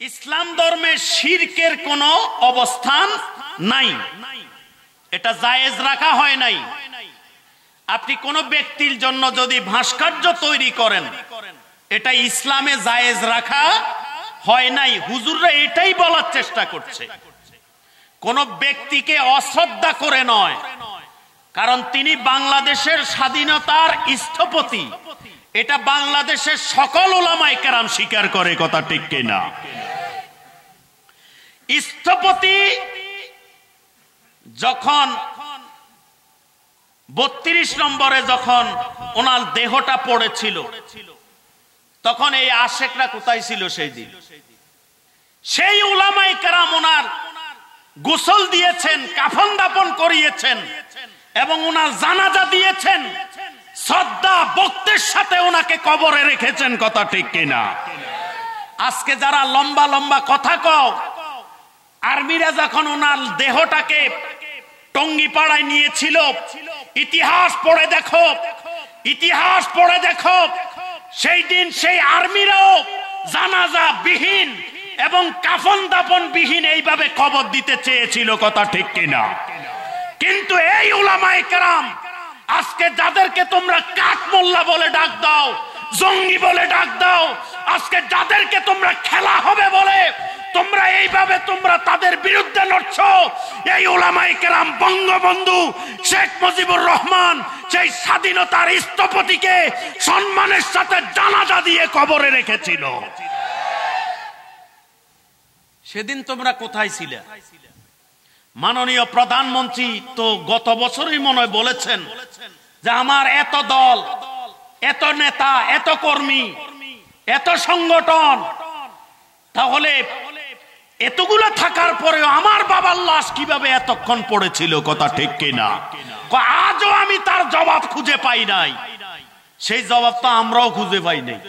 ইসলাম ধর্মে শিরকের কোনো অবস্থান নাই, এটা জায়েজ রাখা হয় নাই। আপনি কোন ব্যক্তির জন্য যদি ভাস্কর্য তৈরি করেন, এটা ইসলামে জায়েজ রাখা হয় নাই। হুজুররা এটাই বলার চেষ্টা করছে, কোন ব্যক্তিকে অশ্রদ্ধা করে নয়, কারণ তিনি বাংলাদেশের স্বাধীনতার স্থপতি। এটা বাংলাদেশের সকল উলামায়ে কেরাম স্বীকার করে, কথা ঠিক কিনা? স্থপতি যখন 32 নম্বরে যখন ওনার দেহটা পড়েছিল, তখন এই আশেকরা কোথায় ছিল সেই দিন? সেই উলামায়ে কেরাম ওনার গোসল দিয়েছেন, কাফন দাফন করিয়েছেন এবং ওনার জানাজা দিয়েছেন, শ্রদ্ধা ভক্তির সাথে ওনাকে কবরে রেখেছেন, কথা ঠিক কিনা? আজকে যারা লম্বা লম্বা কথা কও, আর্মিরা যখন ওনার দেহটাকে টঙ্গিপাড়ায় নিয়েছিল, ইতিহাস পড়ে দেখো, ইতিহাস পড়ে দেখো, সেই দিন সেই আর্মিরাও জানাজা বিহীন এবং কাফন দাফন বিহীন এইভাবে কবর দিতে চেয়েছিল, কথা ঠিক কিনা? কিন্তু এই উলামায়ে কেরাম আজকে যাদেরকে তোমরা কাক মোল্লা বলে ডাক দাও, জঙ্গি বলে ডাক দাও, আজকে যাদেরকে তোমরা খেলা হবে বলে তোমরা এইভাবে তোমরা তাদের বিরুদ্ধে লড়ছো, এই উলামায়ে কেরাম বঙ্গবন্ধু শেখ মুজিবুর রহমান সেই স্বাধীনতার স্থপতিকে সম্মানের সাথে জানাজা দিয়ে কবরে রেখেছিল। সেদিন তোমরা কোথায় ছিলে? মাননীয় প্রধানমন্ত্রী তো গত বছরই মনে হয় বলেছেন যে আমার এত দল, এত নেতা, এত কর্মী, এত সংগঠন, তাহলে এতগুলো থাকার পরেও আমার বাবার লাশ কিভাবে এতক্ষণ পড়েছিল, কথা ঠিক কিনা? আজও আমি তার জবাব খুঁজে পাই নাই। সেই জবাব তো আমরাও খুঁজে পাই নাই।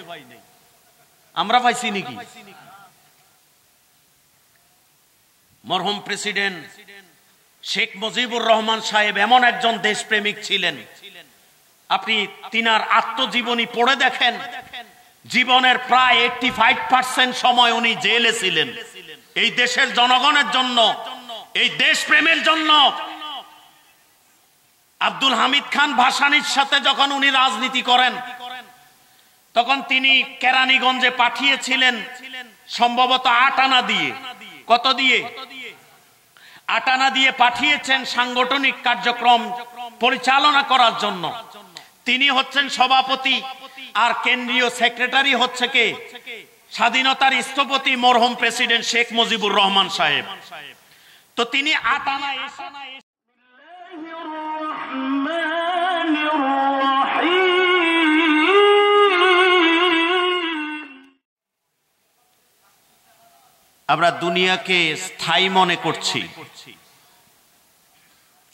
আমরা পাইছি নাকি? মরহুম প্রেসিডেন্ট শেখ মুজিবুর রহমান সাহেব এমন একজন দেশপ্রেমিক ছিলেন, আপনি তিনার আত্মজীবনী পড়ে দেখেন, জীবনের প্রায় 85% সময় উনি জেলে ছিলেন এই দেশের জনগণের জন্য, এই দেশপ্রেমের জন্য। আব্দুল হামিদ খান ভাসানীর সাথে যখন উনি রাজনীতি করেন, তখন তিনি কেরানীগঞ্জে পাঠিয়েছিলেন সম্ভবত 8 আনা দিয়ে। কত দিয়ে? 8 আনা দিয়ে পাঠিয়েছেন সাংগঠনিক কার্যক্রম পরিচালনা করার জন্য। তিনি হচ্ছেন সভাপতি আর কেন্দ্রীয় সেক্রেটারি হচ্ছে কে? স্বাধীনতার স্থপতি মরহুম প্রেসিডেন্ট শেখ মুজিবুর রহমান সাহেব। তো তিনি 8 আনা আমরা দুনিয়াকে স্থায়ী মনে করছি,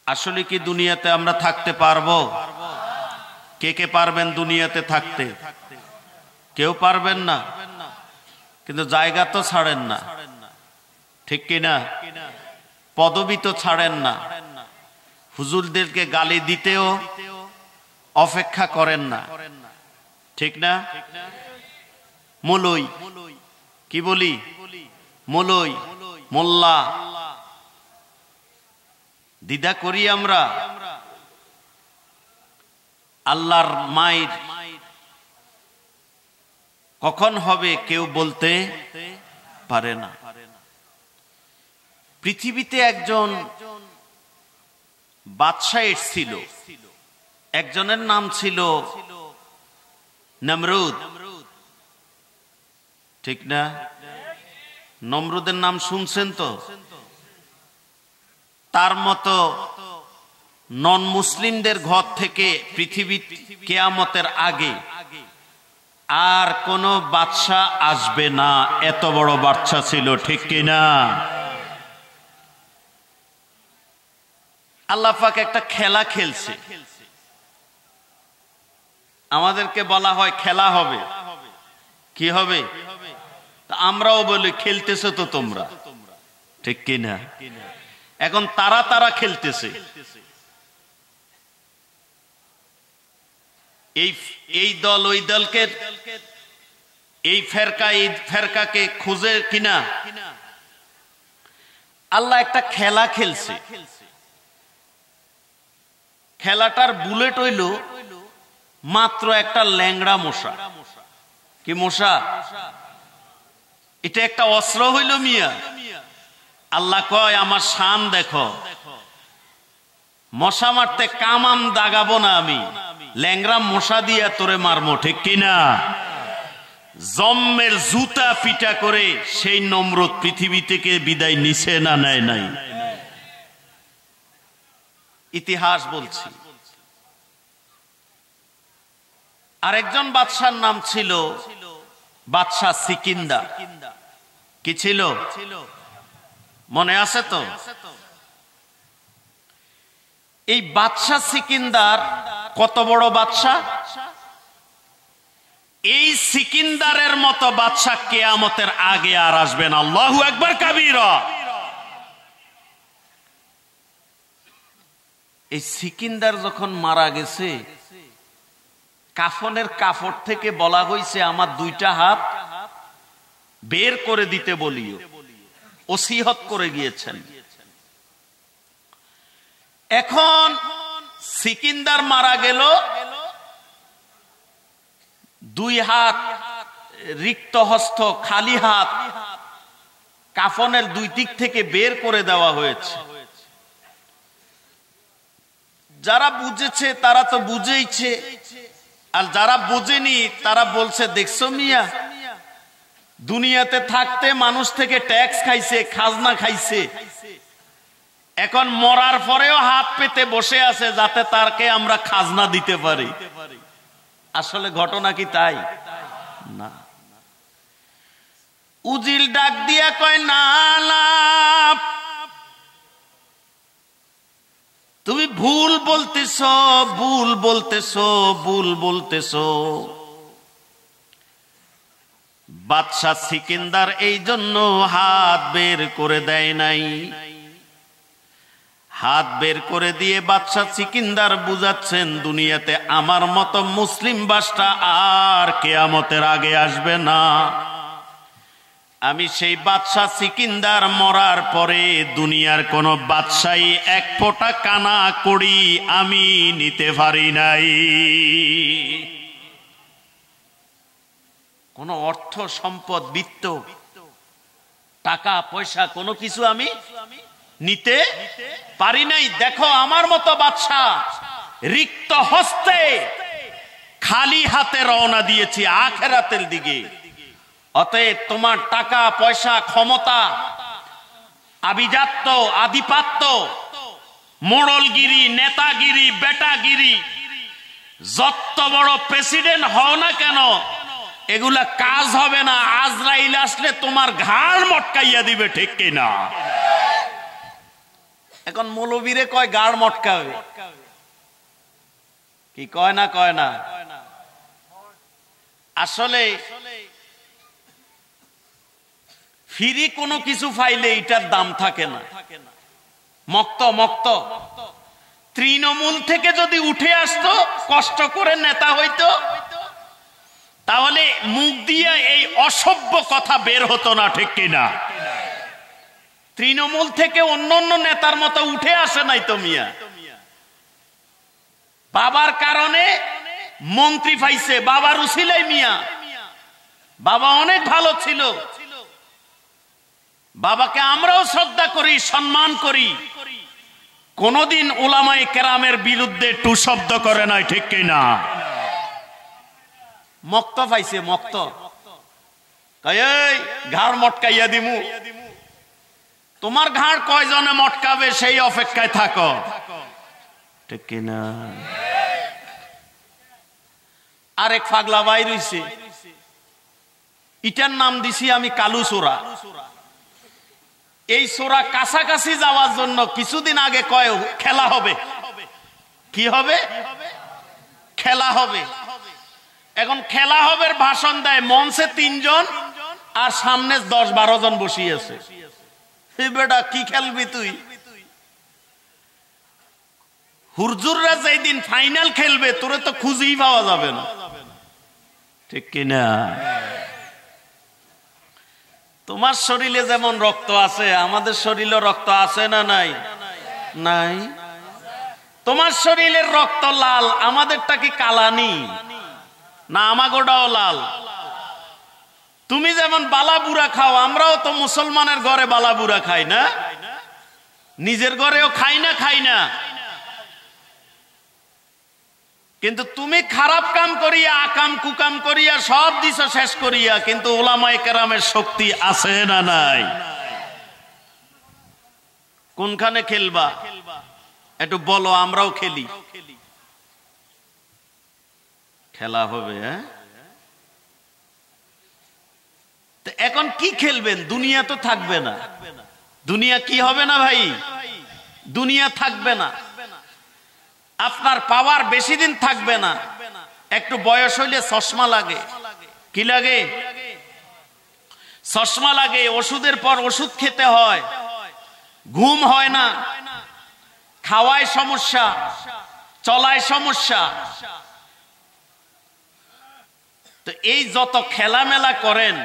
আসলে কি দুনিয়াতে আমরা থাকতে পারবো? কে কে পারবেন দুনিয়াতে থাকতে? কেউ পারবেন না, কিন্তু জায়গা তো ছাড়েন না, ঠিক কিনা? পদবি তো ছাড়েন না, হুজুরদেরকে গালি দিতেও অপেক্ষা করেন না, ঠিক না? মৌলই কি বলি, মৌলই মোল্লা দ্বিধা করি আমরা। আল্লাহর মায়ের কখন হবে কেউ বলতে পারে না। পৃথিবীতে একজন বাদশা এসেছিল, একজনের নাম ছিল নমরুদ, ঠিক না? নমরুদের নাম শুনছেন তো? তার মতো নন মুসলিমদের ঘর থেকে পৃথিবী কিয়ামতের আগে আর কোন বাদশা আসবে না, এত বড় বাদশা ছিল, ঠিক কিনা? আল্লাহ পাক একটা খেলা খেলছে, আমাদেরকে বলা হয় খেলা হবে, কি হবে? আমরাও বলি খেলতেছো তো তোমরা, ঠিক কিনা? এখন তারা খেলতেছে। এই দল ওই দলকে এই ফেরকাকে খুঁজে কিনা আল্লাহ একটা খেলা খেলছে। খেলাটার বুলেট হইল মাত্র একটা ল্যাংড়া মশা। কি মশা? এটা একটা অস্ত্র হইল মিয়া। আল্লাহ কয় আমার শান দেখো, মশা মারতে কামাম দাগাবো না আমি, ল্যাংড়া মশা দিয়া তোরে মারমো, ঠিক কিনা? জম্মের জুতা পিটা করে সেই নমরুদ পৃথিবী থেকে বিদায় নিছে না নেয় নাই? ইতিহাস বলছি। আরেকজন বাদশার নাম ছিল বাদশাহ সিকিন্দা। কি ছিল মনে আছে তো? এই বাদশাহ সিকিন্দার কত বড় বাদশাহ! এই সিকিন্দারের মতো বাদশাহ কিয়ামতের আগে আর আসবেন। আল্লাহু আকবার কাবীরা। এই সিকিন্দার যখন মারা গেছে, কাফনের কাপড় থেকে বলা হয়েছে আমার দুইটা হাত বের করে দিতে বলিও, ওসিয়ত করে গিয়েছেন। এখন সিকিন্দার মারা গেল, দুই হাত রিক্ত হস্ত, খালি হাত কাফনের দুই দিক থেকে বের করে দেওয়া হয়েছে। যারা বুঝেছে তারা তো বুঝেইছে, আর যারা বুঝেনি তারা বলছে দেখছো মিয়া, দুনিয়াতে থাকতে মানুষ থেকে ট্যাক্স খাইছে, খাজনা খাইছে, এখন মরার পরেও হাত পেতে বসে আছে যাতে তারকে আমরা খাজনা দিতে পারি। আসলে ঘটনা কি তাই? না। উজিল ডাক দিয়া কয় না, তুমি ভুল বলতেছ, ভুল বলতেছ, ভুল বলতেছ। বাদশাহ সিকিন্দার এই জন্য হাত বের করে দেয় নাই। হাত বের করে দিয়ে বাদশাহ সিকিন্দার বুঝাচ্ছেন দুনিয়াতে আমার মতো মুসলিম বাদশা আর কিয়ামতের আগে আসবে না। আমি সেই বাদশাহ সিকিন্দার মরার পরে দুনিয়ার কোন বাদশাহী এক ফোঁটা কানা করি আমি নিতে পারি নাই। কোন অর্থ সম্পদ, বিত্ত, টাকা পয়সা কোনো কিছু আমি নিতে পারি নাই। দেখো আমার মতো বাদশাহ রিক্ত হস্তে খালি হাতে রওনা দিয়েছি আখিরাতের দিকে। অতএব তোমার টাকা পয়সা, ক্ষমতা, আভিজাত্য, আধিপত্য, মোড়লগিরি, নেতাগিরি, বেটাগিরি, যত বড় প্রেসিডেন্ট হও না কেন, এগুলা কাজ হবে না। আজরাইল আসলে তোমার ঘাড় মটকাইয়া দিবে, ঠিক কিনা? এখন মৌলবীরে কয় গাড় মটকাবে, কি কয় না? কয় না। আসলে ফ্রি কোনো কিছু পাইলে এটার দাম থাকে না। মক্ত মক্ত তৃণমূল থেকে যদি উঠে আসতো, কষ্ট করে নেতা হইতো, তাহলে মুখ দিয়ে এই অসভ্য কথা বের হতো না, ঠিক কিনা? তৃণমূল থেকে অন্য অন্য নেতার মতো উঠে আসে নাই তো মিয়া। বাবার কারণে মন্ত্রী পাইছে, বাবার উছিলাই মিয়া। বাবা অনেক ভালো ছিল, বাবাকে আমরাও শ্রদ্ধা করি, সম্মান করি। কোনদিন উলামায়ে কেরামের বিরুদ্ধে টু শব্দ করে নাই, ঠিক কিনা? মক্ত পাইছে, মক্ত এই ঘাড় মটকাইয়া দিমু। তোমার ঘাড় কয়জনে মটকাবে সেই অপেক্ষায় থাকো, ঠিক কিনা? আরেক পাগলা ভাই রইছে, ইটার নাম দিছি আমি কালু চোরা। এই চোরা কাছাকাছি যাওয়ার জন্য কিছুদিন আগে কয় খেলা হবে। কি হবে? খেলা হবে। এখন খেলা হবে ভাষণ দেয়, মঞ্চে 3 জন আর সামনে 10-12 জন বসিয়েছে। বেটা কি খেলবি তুই? হুজুররা যেই দিন ফাইনাল খেলবে তোরে তো খুঁজেই পাওয়া যাবে না, ঠিক কিনা? তোমার শরীরে যেমন রক্ত আছে আমাদের শরীরে রক্ত আছে না নাই? নাই। তোমার শরীরের রক্ত লাল, আমাদেরটা কি কালানি? না, আমাগোটাও লাল। তুমি যেমন বালাবুড়া খাও, আমরাও তো মুসলমানের ঘরে বালাবুড়া খাই না? নিজের ঘরেও খাই না? খাই না। কিন্তু তুমি খারাপ কাম করিয়া, আকাম কুকাম করিয়া সব দিছ শেষ করিয়া, কিন্তু উলামায়ে কেরামের শক্তি আছে না নাই? কোনখানে খেলবা একটু বলো, আমরাও খেলি। খেলা হবে। হ্যাঁ, এখন কি খেলবেন? দুনিয়া তো থাকবে না। দুনিয়া কি হবে না ভাই? দুনিয়া থাকবে না। আপনার পাওয়ার বেশি দিন থাকবে না। একটু বয়স হইলে চশমা লাগে। কি লাগে? চশমা লাগে। ওষুধের পর ওষুধ খেতে হয়, ঘুম হয় না, খাওয়ায় সমস্যা, চলায় সমস্যা। তো এই যত খেলামেলা করেন,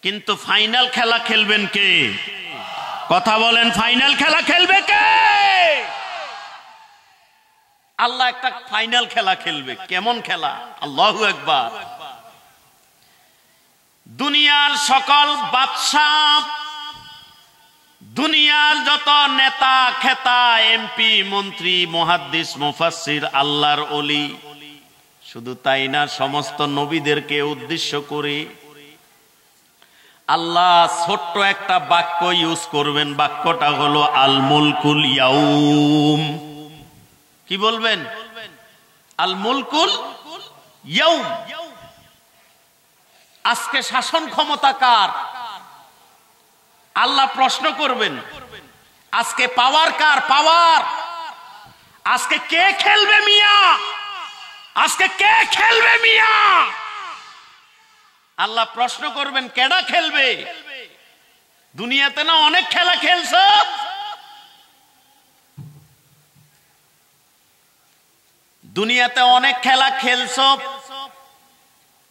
কিন্তু ফাইনাল খেলা খেলবেন কে? কথা বলেন, ফাইনাল খেলা খেলবে কে? আল্লাহ একটা ফাইনাল খেলা খেলবে। কেমন খেলা? আল্লাহু আকবার। দুনিয়ার সকল বাদশাহ, দুনিয়ার যত নেতা খেতা, এমপি, মন্ত্রী, মুহাদ্দিস, মুফাসসির, আল্লাহর ওলি, শুধু তাই না, সমস্ত নবীদেরকে উদ্দেশ্য করে আল্লাহ ছোট্ট একটা বাক্য ইউজ করবেন। বাক্যটা হলো আল মুলকুল ইয়াউম। কি বলবেন? আল মুলকুল ইয়াউম। আজকে শাসন ক্ষমতা কার? আল্লাহ প্রশ্ন করবেন। আজকে পাওয়ার কার? পাওয়ার আজকে কে খেলবে মিয়া? আজকে কে খেলবে মিয়া? আল্লাহ প্রশ্ন করবেন, কেডা খেলবে? দুনিয়াতে না অনেক খেলা খেলছ, দুনিয়াতে অনেক খেলা খেলছ,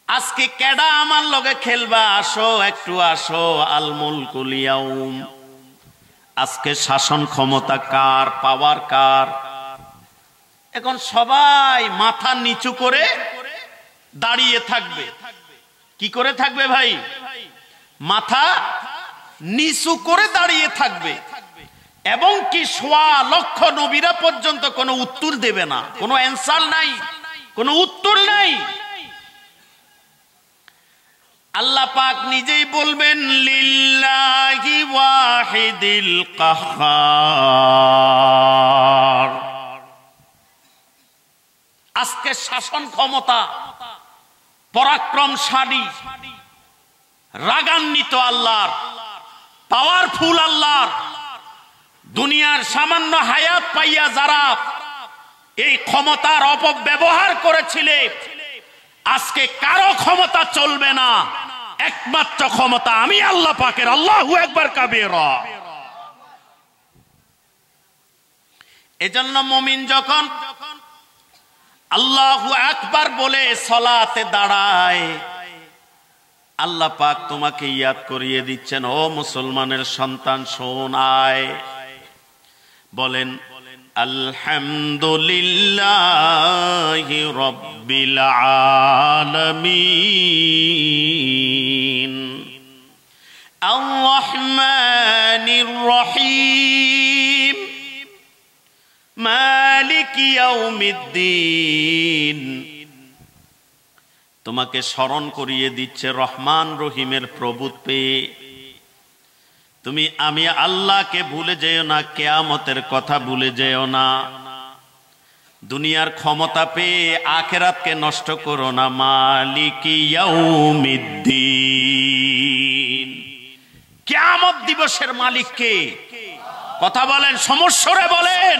আজকে কেডা আমার লগে খেলবা? আসো, একটু আসো। আল মুলকুল ইয়াউম। আজকে শাসন ক্ষমতা কার? পাওয়ার কার? এখন সবাই মাথা নিচু করে দাঁড়িয়ে থাকবে। কি করে থাকবে ভাই? মাথা নিচু করে দাঁড়িয়ে থাকবে। এবং কি ১.৫ লক্ষ নবীরা পর্যন্ত কোনো উত্তর দেবে না। কোনো অ্যানসার নাই, কোনো উত্তর নাই। আল্লাহ পাক নিজেই বলবেন, লিল্লাহি ওয়াহিদিল কাহ্হার। আজকে শাসন ক্ষমতা পরাক্রমশালী, রাগান্বিত আল্লাহর, পাওয়ারফুল আল্লাহর। দুনিয়ার সামান্য হায়াত পাইয়া যারা এই ক্ষমতার অপব্যবহার করেছিলে, আজকে কারো ক্ষমতা চলবে না। একমাত্র ক্ষমতা আমি আল্লাহ পাকের। আল্লাহু আকবার কাবীরা। এজন্য মুমিন যখন আল্লাহু আকবার বলে সালাতে দাঁড়ায়, আল্লাহ পাক তোমাকে ইয়াদ করিয়ে দিচ্ছেন, ও মুসলমানের সন্তান, শোন, আয়। বলেন আলহামদুলিল্লাহি রাব্বিল আলামিন আর রহমানির রহিম মালিক ইয়াউমিদ্দিন। তোমাকে স্মরণ করিয়ে দিচ্ছে রহমান রহিমের প্রভুত্ব পেয়ে। তুমি আমি আল্লাহকে ভুলে যেও না, কিয়ামতের কথা ভুলে যেও না। দুনিয়ার ক্ষমতা পেয়ে আখিরাতকে নষ্ট করো না। মালিক ইয়াউমিদ্দিন। কিয়ামত দিবসের মালিক কে? কথা বলেন, সমস্যরে বলেন,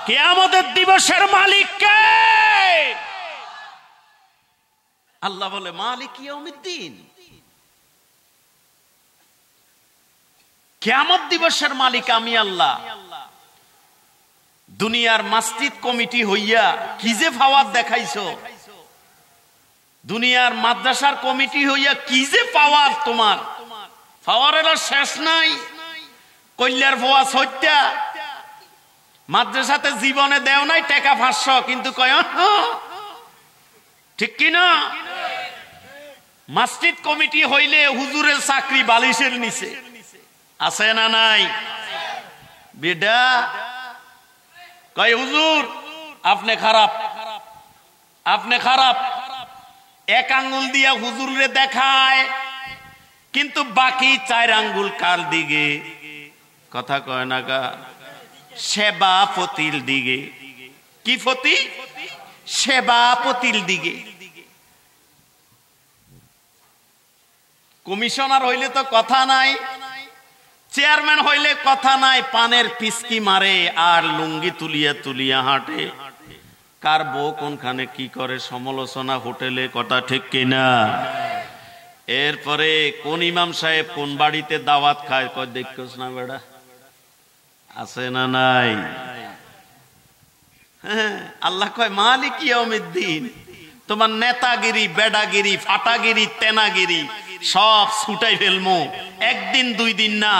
কিয়ামতের দিবসের মালিক কে? আল্লাহ বলে মালিক ইয়াউমিদ্দিন। কিয়ামত দিবসের মালিক আমি আল্লাহ। দুনিয়ার মসজিদ কমিটি হইয়া কি যে পাওয়ার দেখাইছো, দুনিয়ার মাদ্রাসার কমিটি হইয়া কি যে পাওয়ার তোমার, পাওয়ারের শেষ নাই। কল্যার ভুয়া সত্যা মাদ্রাসাতে জীবনে দেও নাই টাকা 500, কিন্তু কয় ঠিক কিনা? মসজিদ কমিটি হইলে হুজুরের চাকরি বালিশের নিচে আছে না নাই? বেডা কয় হুজুর আপনি খারাপ, আপনি খারাপ। এক আঙ্গুল দিয়া হুজুরে দেখায়, কিন্তু বাকি 4 আঙ্গুল কার দিকে? কথা কয় না গা? সেবাপতির দিকে। কি ফতি? সেবাপতির দিকে। কমিশনার হইলে তো কথা নাই, চেয়ারম্যান হইলে কথা নাই, পানের পিসকি মারে আর লুঙ্গি তুলিয়া তুলিয়া হাঁটে। কার বউ কোনখানে কি করে সমালোচনা হোটেলে, কথা ঠিক কিনা? এরপরে কোন ইমাম সাহেব কোন বাড়িতে দাওয়াত খায়, কয় দেখছস না বেড়া? আছে না নাই? হ্যাঁ, আল্লাহ কয় মালিক ইয়াউমিদ্দিন। তোমার নেতাগিরি, বেডাগিরি, ফাটাগিরি, তেনাগিরি সব ছুটাই ফেলমো। একদিন 2 দিন না,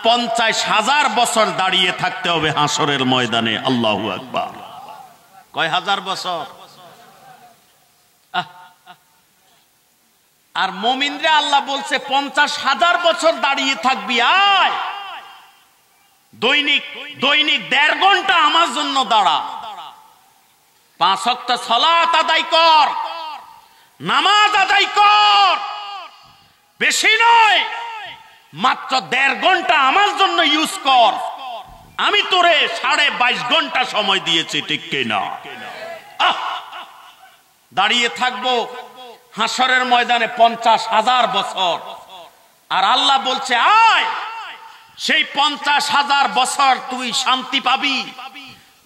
50,000 বছর দাঁড়িয়ে থাকতে হবে হাসরের ময়দানে। আল্লাহু আকবার। কয় হাজার বছর? আর মুমিনরে আল্লাহ বলছে 50,000 বছর দাঁড়িয়ে থাকবি। আয় দৈনিক 1.5 ঘন্টা আমার জন্য দাঁড়া, 5 ওয়াক্ত সালাত আদায় কর, নামাজ আদায় কর। বেশি নয়, মাত্র 1.5 ঘন্টা আমার জন্য ইউজ কর। আমি তোরে 22.5 ঘন্টা সময় দিয়েছি, ঠিক কিনা? দাঁড়িয়ে থাকবো হাসরের ময়দানে 50,000 বছর। আর আল্লাহ বলছে আয়, সেই 50,000 বছর তুই শান্তি পাবি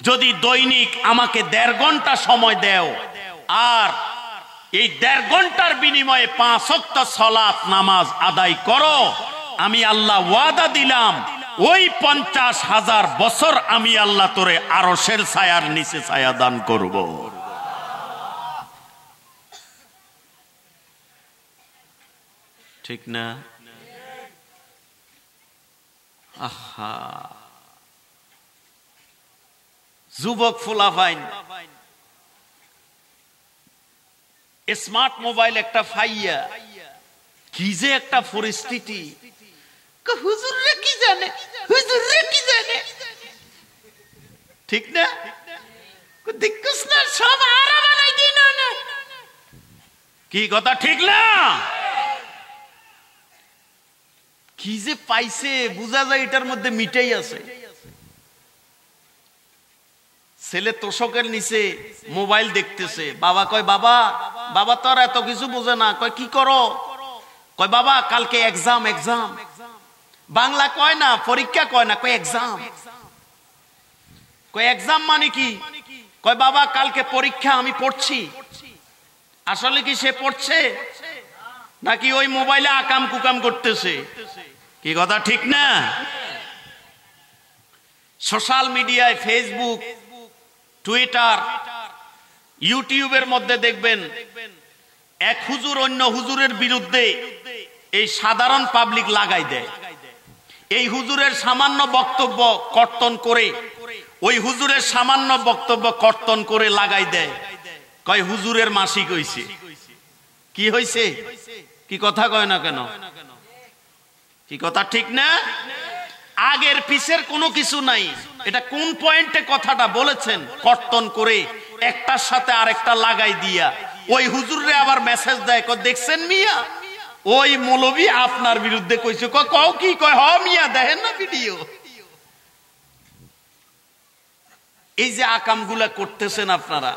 যদি দৈনিক আমাকে 1.5 ঘন্টা সময় দেও। আর এই 1.5 ঘন্টার বিনিময়ে 5 ওয়াক্ত সালাত নামাজ আদায় করো। আমি আল্লাহ ওয়াদা দিলাম, ওই 50,000 বছর আমি আল্লাহ তোরে আরশের ছায়ার নিচে ছায়া দান করব। ঠিক না? আহা, যুবক ফুলাফাইন স্মার্ট মোবাইল একটা ফাইয়া, কি যে একটা পরিস্থিতি। হুজুররে কি জানে, হুজুররে কি জানে, ঠিক না? দেখছস না সব আরা বানাই দিন না, কি কথা ঠিক না? কি যে পাইছে বুঝা যায় এটার মধ্যে মিটাই আছে। ছেলে তোষকের নিচে মোবাইল দেখতেছে, বাবা কয় বাবা, বাবা তো আর এত কিছু বোঝে না। কয় কি করো? কয় বাবা কালকে এক্সাম। এক্সাম বাংলা কয় না, পরীক্ষা কয় না, কয় এক্সাম। কয় এক্সাম মানে কি? কয় বাবা কালকে পরীক্ষা, আমি পড়ছি। আসলে কি সে পড়ছে নাকি ওই মোবাইলে আকাম কুকাম করতেছে? কি কথা ঠিক না? সোশ্যাল মিডিয়ায় ফেসবুক, টুইটার, ইউটিউবের মধ্যে দেখবেন এক হুজুর অন্য হুজুরের বিরুদ্ধে এই সাধারণ পাবলিক লাগাই দেয়। এই হুজুরের সামান্য বক্তব্য কর্তন করে, ওই হুজুরের সামান্য বক্তব্য কর্তন করে লাগাই দেয়। কয় হুজুরের মাসিক হইছে। কি হইছে? কি কথা কয় না কেন? কি কথা ঠিক না? আগের পিছের কোনো কিছু নাই। এটা কোন পয়েন্টে কথাটা বলেছেন কর্তন করে একটার সাথে আরেকটা লাগাই দিয়া ওই হুজুররে আবার মেসেজ দেয়, দেখছেন মিয়া ওই মৌলবী আপনার বিরুদ্ধে কইছে। কও কি? কয় হ মিয়া, দেখেন না ভিডিও। এই যে আকামগুলা করতেছেন আপনারা,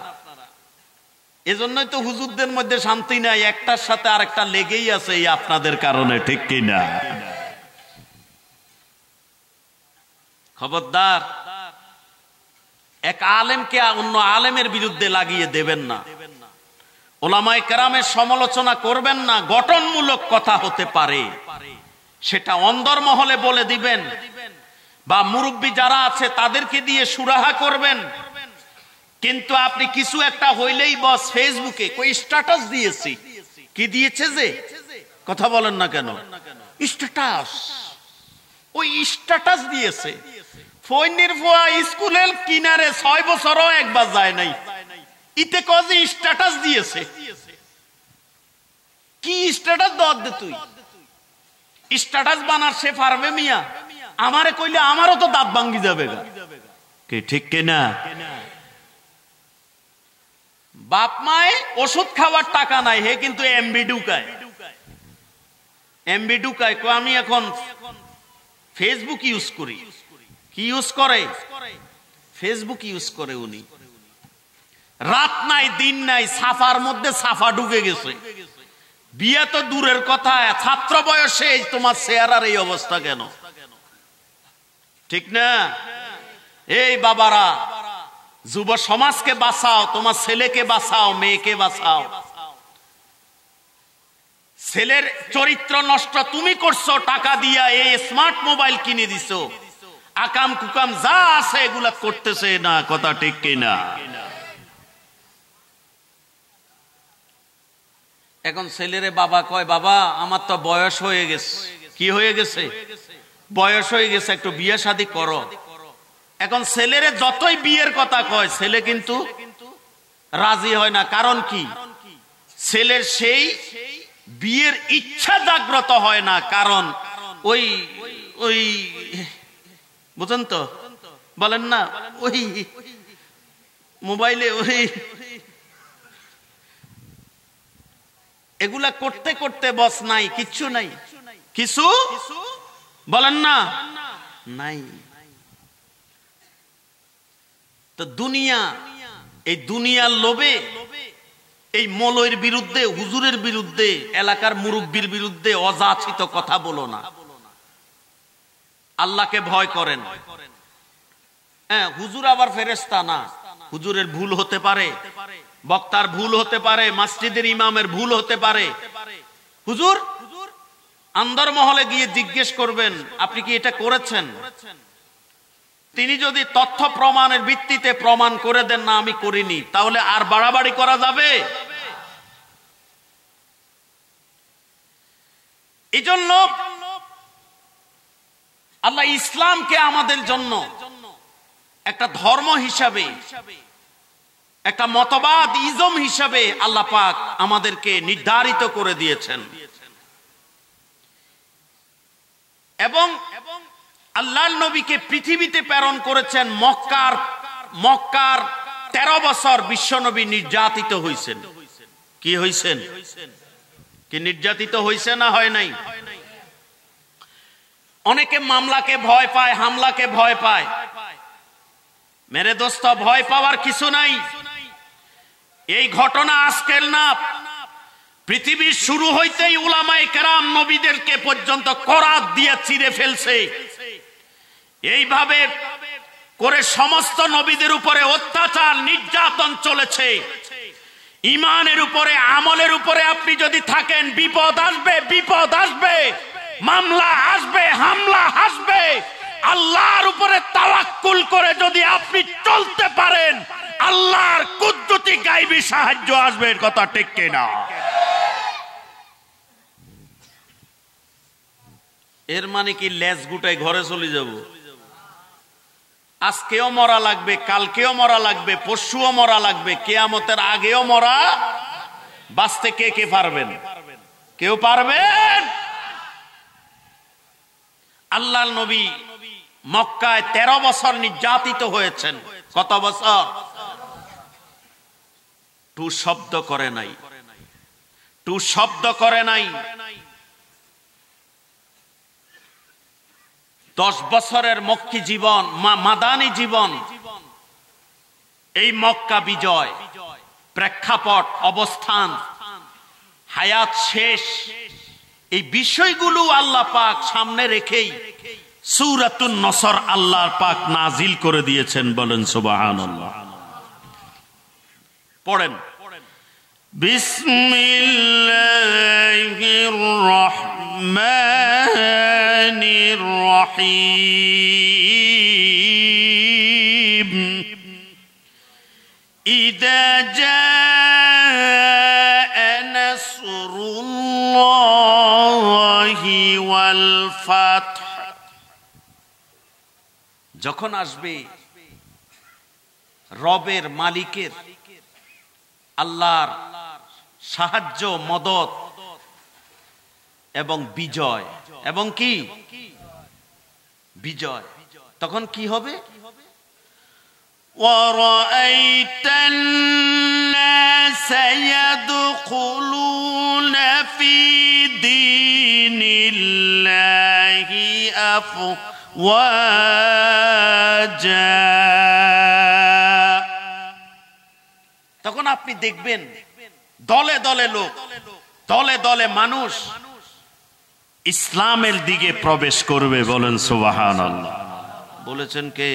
এজন্যই তো হুজুরদের মধ্যে শান্তি নাই, একটার সাথে আরেকটা লেগেই আছে এই আপনাদের কারণে, ঠিক কিনা? খবরদার, এক আলেমকে অন্য আলেমের বিরুদ্ধে লাগিয়ে দেবেন না। ওলামায়ে কেরামের সমালোচনা করবেন না। গঠনমূলক কথা হতে পারে, সেটা অন্দরমহলে বলে দিবেন, বা মুরব্বী যারা আছে তাদেরকে দিয়ে সুরাহা করবেন। কিন্তু আপনি কিছু একটা হইলেই বস ফেসবুকে কই স্ট্যাটাস দিয়েছি, কি দিয়েছে যে কথা বলেন না কেন? স্ট্যাটাস, ওই স্ট্যাটাস দিয়েছে। ফইনির ফুয়া স্কুলের কিনারে 6 বছরও একবার যায় নাই, ইতে কজি স্ট্যাটাস দিয়েছে। কি স্ট্যাটাস দে তুই? স্ট্যাটাস বানার সে পারবে মিয়া? আমারে কইলে আমারও তো দাঁত ভাঙ্গি যাবে গা, কি ঠিক কিনা? বাপ মায়ে ওষুধ খাওয়ার টাকা নাই, হে কিন্তু এমবি ঢুকায়, এমবি ঢুকায়। আমি এখন ফেসবুক ইউজ করি। কি ইউজ করে? ফেসবুক ইউজ করে উনি। রাত নাই দিন নাই, সাফার মধ্যে সাফা ঢুকে গেছে। বিয়ে তো দূরের কথা, ছাত্র বয়সে তোমার চেহারার এই অবস্থা কেন? ঠিক না? এই বাবারা, যুব সমাজকে বাঁচাও, তোমার ছেলেকে বাঁচাও, মেয়েকে বাঁচাও। ছেলের চরিত্র নষ্ট তুমি করছো টাকা দিয়া, এই স্মার্ট মোবাইল কিনে দিছো, আকাম কুকাম যা আছে এগুলা করতেছে না, কথা ঠিক কিনা? এখন ছেলেরে বাবা কয়, বাবা আমার তো বয়স হয়ে গেছে। কি হয়ে গেছে? বয়স হয়ে গেছে, একটু বিয়ে শাদী করো। এখন ছেলেরে যতই বিয়ের কথা কয়, ছেলে কিন্তু রাজি হয় না। কারণ কি? ছেলের সেই বিয়ের ইচ্ছা জাগ্রত হয় না। কারণ ওই ওই বুঝেন তো, বলেন না, ওই মোবাইলে ওই এগুলা করতে করতে বস নাই, কিচ্ছু নাই, কিছু বলেন না নাই। তো দুনিয়া, এই দুনিয়ার লোভে এই মলয়ের বিরুদ্ধে, হুজুরের বিরুদ্ধে, এলাকার মুরব্বীর বিরুদ্ধে অযাচিত কথা বলো না। আল্লাহকে ভয় করেন। হ্যাঁ, হুজুর আবার ফেরেশতা না, হুজুরের ভুল হতে পারে, বক্তার ভুল হতে পারে, মসজিদের ইমামের ভুল হতে পারে। হুজুর আন্দরমহলে গিয়ে জিজ্ঞেস করবেন, আপনি কি এটা করেছেন? তিনি যদি তথ্য প্রমাণের ভিত্তিতে প্রমাণ করে দেন না আমি করিনি, তাহলে আর বাড়াবাড়ি করা যাবে? এই জন্য আল্লাহ ইসলামকে আমাদের জন্য একটা ধর্ম হিসাবে, একটা মতবাদ, ইজম হিসাবে আল্লাহ পাক আমাদেরকে নির্ধারিত করে দিয়েছেন। এবং আল্লাহর নবীকে পৃথিবীতে প্রেরণ করেছেন। মক্কার 13 বছর বিশ্ব নবী নির্যাতিত হয়েছেন। কি হয়েছেন? কি নির্যাতিত হয়েছে না হয় নাই? অনেকে মামলাকে ভয় পায়, হামলাকে ভয় পায়। মেরে দোস্ত, ভয় পাওয়ার কিছু নাই। এই ঘটনা আজকের না, পৃথিবীর শুরু হইতেই উলামায়ে কেরাম নবীদেরকে পর্যন্ত করাত দিয়ে চিরে ফেলছে। এইভাবে করে সমস্ত নবীদের উপরে অত্যাচার, নির্যাতন চলেছে। ইমানের উপরে, আমলের উপরে আপনি যদি থাকেন, বিপদ আসবে, বিপদ আসবে, মামলা আসবে, হামলা আসবে। আল্লাহর উপরে তাওয়াক্কুল করে যদি আপনি চলতে পারেন, আল্লাহর কুদরতি গায়বী সাহায্য আসবে। এর কথা ঠিক কিনা? এর মানে কি লেজ গুটাই ঘরে চলে যাব? আজকেও মরা লাগবে, কালকেও মরা লাগবে, পরশুও মরা লাগবে, কিয়ামতের আগেও মরা। বাঁচতে কে কে পারবেন? কেউ পারবেন? আল্লাহর নবী মক্কায় 13 বছর নির্যাতিত হয়েছেন। কত বছর? টু শব্দ করে নাই, টু শব্দ করে নাই। 10 বছরের মক্কি জীবন, মাদানী জীবন, এই মক্কা বিজয়, প্রেক্ষাপট, অবস্থান, হায়াত শেষ, এই বিষয়গুলো আল্লাহ পাক সামনে রেখেই সূরাতুন নসর আল্লাহ পাক নাজিল করে দিয়েছেন। বলেন সুবহানাল্লাহ। পড়েন, বিসমিল্লাহির রহমানির রহিম। ইযা জাআ নাসরুল্লাহ ওয়াল ফাতহ, যখন আসবে রবের মালিকের আল্লাহর সাহায্য মদদ এবং বিজয়, এবং কি বিজয়, তখন কি হবে? وَرَأَيْتَ النَّاسَ يَدْخُلُونَ فِي دِينِ اللَّهِ أَفْوَاجًا, তখন আপনি দেখবেন দলে দলে লোক, দলে দলে মানুষ ইসলামের দিকে প্রবেশ করবে। বলেন সুবহানাল্লাহ। বলেছেন কে?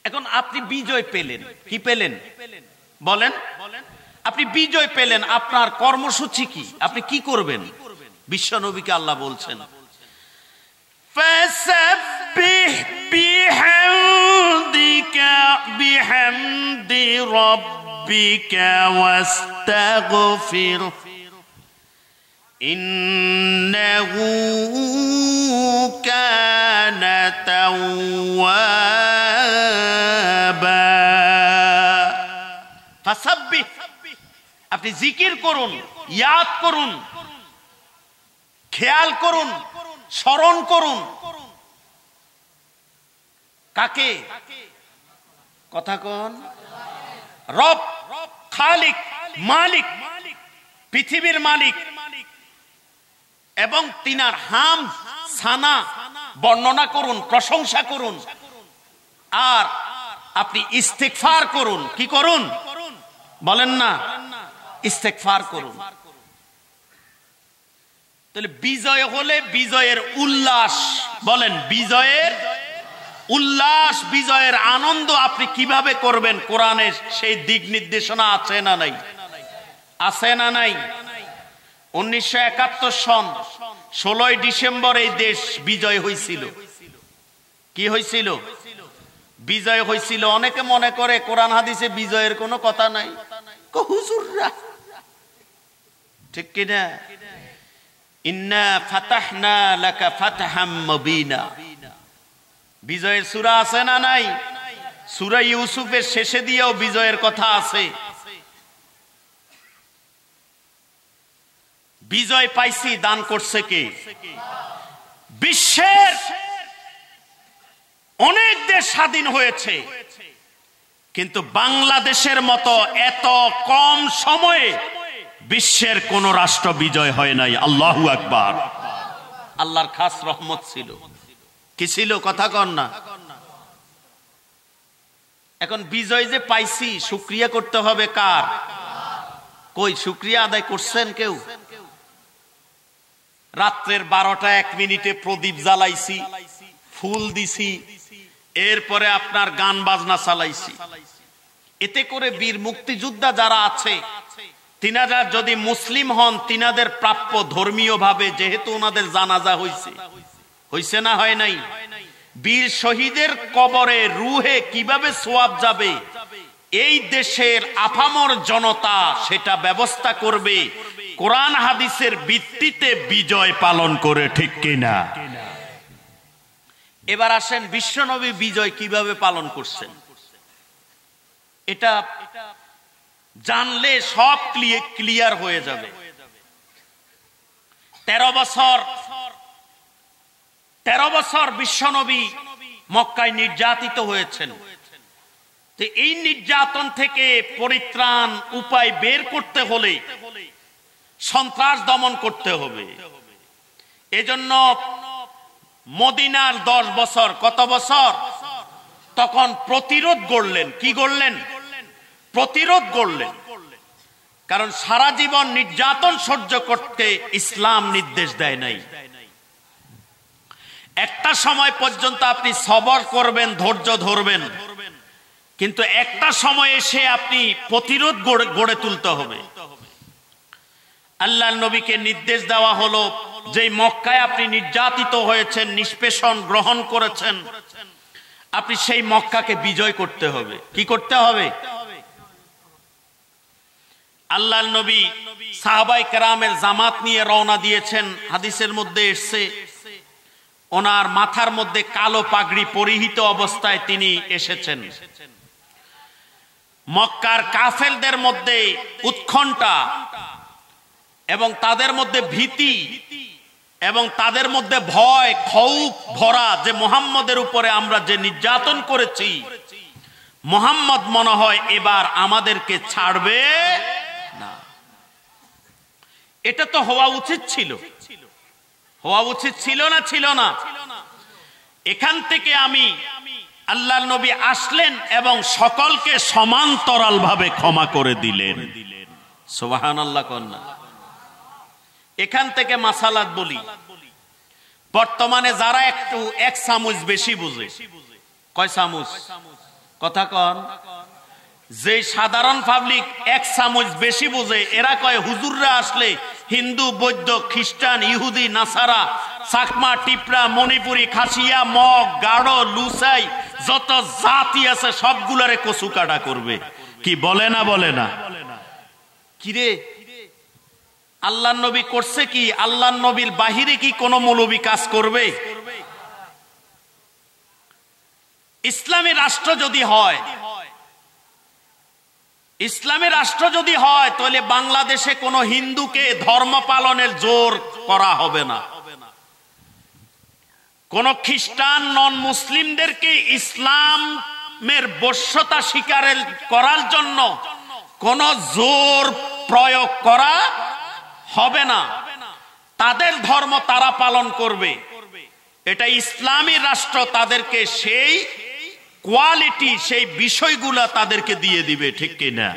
এখন আপনি বিজয় পেলেন, কি পেলেন বলেন? আপনি বিজয় পেলেন, আপনার কর্মসূচি কি? আপনি কি করবেন? বিশ্ব নবীকে আল্লাহ বলছেন, ফাসাব্বিহ বিহামদি রাব্বিকা ওয়াস্তাগফির ইন্নাহু কানা তাওয়াবা। ফাসাব্বিহ, আপনি জিকির করুন, ইয়াদ করুন, খেয়াল করুন, স্মরণ করুন। কাকে? কথা কোন? রব, খালিক, মালিক, পৃথিবীর মালিক, এবং তিনার হাম সানা বর্ণনা করুন, প্রশংসা করুন, আর আপনি ইস্তেগফার করুন। কি করুন বলেন না? ইস্তেগফার করুন। তাহলে বিজয় হলে বিজয়ের উল্লাস, বলেন বিজয়ের উল্লাস, বিজয়ের আনন্দ আপনি কিভাবে করবেন? কোরআনের সেই দিক নির্দেশনা আছে না নাই? আছে না নাই? 1971 সন 16 ডিসেম্বর এই দেশ বিজয় হয়েছিল। কি হয়েছিল? বিজয় হয়েছিল। অনেকে মনে করে কোরআন হাদিসে বিজয়ের কোনো কথা নাই, হুজুররা, ঠিক কিনা? ইন্না ফাতাহনা লাকা ফাতহাম মুবিনা, বিজয়ের সূরা আছে না নাই? সূরা ইউসুফের শেষে দিয়েও বিজয়ের কথা আছে। বিজয় পাইছি, দান করছে কে? বিশ্বের অনেক দেশ স্বাধীন হয়েছে, কিন্তু বাংলাদেশের মতো এত কম সময়ে বিশ্বের কোন রাষ্ট্র বিজয় হয় নাই। আল্লাহু আকবার। আল্লাহর খাস রহমত ছিল। কি ছিল? কথা কন না। এখন বিজয় যে পাইছি, শুকরিয়া করতে হবে কার? কই শুকরিয়া আদায় করছেন কেউ? রাত্রের 12টা 1 প্রদীপ জ্বালাইছি, ফুল দিছি, এরপরে আপনার গান বাজনা চালাইছি। এতে করে বীর মুক্তিযোদ্ধা যারা আছে, তিনারা যদি মুসলিম হন, তিনাদের প্রাপ্য ধর্মীয় ভাবে, যেহেতু ওনাদের জানাজা হইছে, হইছে না হয় নাই? বীর শহীদের কবরে রুহে কিভাবে সোয়াব যাবে, এই দেশের আপামর জনতা সেটা ব্যবস্থা করবে কোরআন হাদিসের ভিত্তিতে বিজয় পালন করে, ঠিক কিনা? এবার আসেন বিশ্বনবী বিজয় কিভাবে পালন করছেন, এটা জানলে সব ক্লিয়ার হয়ে যাবে। 13 বছর বিশ্বনবী মক্কায় নির্যাতিত হয়েছেন। তো এই নির্যাতন থেকে পরিত্রাণ উপায় বের করতে হলে সন্ত্রাস দমন করতে হবে। এজন্য মদিনার 10 বছর, কত বছর? তখন প্রতিরোধ গড়লেন। কি গড়লেন? প্রতিরোধ গড়লেন। কারণ সারা জীবন নির্যাতন সহ্য করতে ইসলাম নির্দেশ দেয় নাই। একটা সময় পর্যন্ত আপনি সবর করবেন, ধৈর্য ধরবেন, কিন্তু একটা সময় এসে আপনি প্রতিরোধ গড়ে তুলতে হবে। আল্লাহর নবীকে নির্দেশ দেওয়া হলো, যে মক্কায় আপনি নির্যাতিত হয়েছেন, নিষ্পেষণ গ্রহণ করেছেন, আপনি সেই মক্কাকে বিজয় করতে হবে। কি করতে হবে? আল্লাহর নবী সাহাবায়ে কেরামের জামাত নিয়ে রওনা দিয়েছেন। হাদিসের মধ্যে এসেছে ওনার মাথার মধ্যে কালো পাগড়ি পরিহিত অবস্থায় তিনি এসেছেন। মক্কার কাফেরদের মধ্যে উৎকণ্ঠা এবং তাদের মধ্যে ভীতি এবং তাদের মধ্যে ভয় খৌফ ভরা, যে মুহাম্মদের উপরে আমরা যে নির্যাতন করেছি, মুহাম্মদ মনে হয় এবার আমাদেরকে ছাড়বে না। এটা তো হওয়া উচিত ছিল, হওয়া উচিত ছিল না? ছিল না। এখান থেকে আমি আল্লাহর নবী আসলেন এবং সকলকে সমান্তরাল ভাবে ক্ষমা করে দিলেন। সুবহানাল্লাহ কন্যা। এখান থেকে মাসালাত বলি, বর্তমানে যারা একটু এক চামচ বেশি বুঝে, কয় চামচ কথা কন, যে সাধারণ পাবলিক এক চামচ বেশি বুঝে, এরা কয় হুজুররা আসলে হিন্দু বৌদ্ধ খ্রিস্টান ইহুদি নাসারা চাকমা টিপরা মণিপুরি খাসিয়া মগ গাঢ় লুসাই যত জাতি আছে সবগুলারে কচু কাটা করবে। কি বলে না? বলে না? কিরে আল্লাহর নবী করছে কি? আল্লাহর নবীর বাহিরে কি কোন মৌলবী কাজ করবে? ইসলামী রাষ্ট্র যদি হয়, ইসলামী রাষ্ট্র যদি হয়, তাহলে বাংলাদেশে কোন হিন্দুকে ধর্ম পালনের জোর করা হবে না। কোন খ্রিস্টান নন মুসলিমদেরকে ইসলামের বশ্যতা স্বীকার করার জন্য কোন জোর প্রয়োগ করা হবে না। তাদের ধর্ম তারা পালন করবে। এটা ইসলামী রাষ্ট্র তাদেরকে সেই কোয়ালিটি, সেই বিষয়গুলা তাদেরকে দিয়ে দিবে। ঠিক কি না?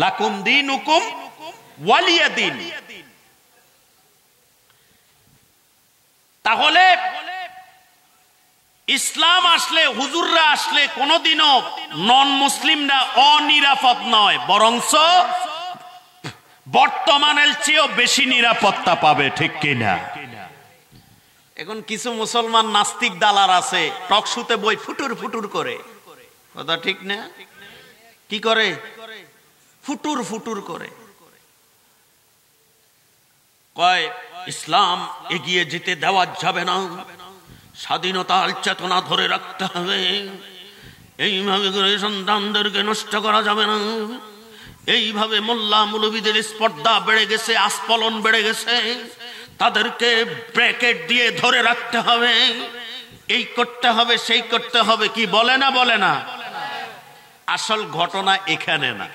লাকুম দীনুকুম ওয়ালিয়া দিন। তাহলে ইসলাম আসলে, হুজুররা আসলে কোনোদিনও নন মুসলিমরা অনিরাপদ নয়, বরঞ্চ বর্তমানের চেয়েও বেশি নিরাপত্তা পাবে। ঠিক কিনা? এখন কিছু মুসলমান নাস্তিক দালার আছে, টকশুতে বই ফুটুর ফুটুর করে, কথা ঠিক না? কি করে? ফুটুর ফুটুর করে, কয় ইসলাম এগিয়ে যেতে দেওয়া যাবে না, স্বাধীনতার চেতনা ধরে রাখতে হবে, এইভাবে করে সন্তানদেরকে নষ্ট করা যাবে না, এইভাবে মোল্লা মৌলবীদের স্পর্ধা বেড়ে গেছে, আস্ফলন বেড়ে গেছে, তাদেরকে ব্র্যাকেট দিয়ে ধরে রাখতে হবে, এই করতে হবে সেই করতে হবে। কি বলে না? বলে না? আসল ঘটনা এখানে না।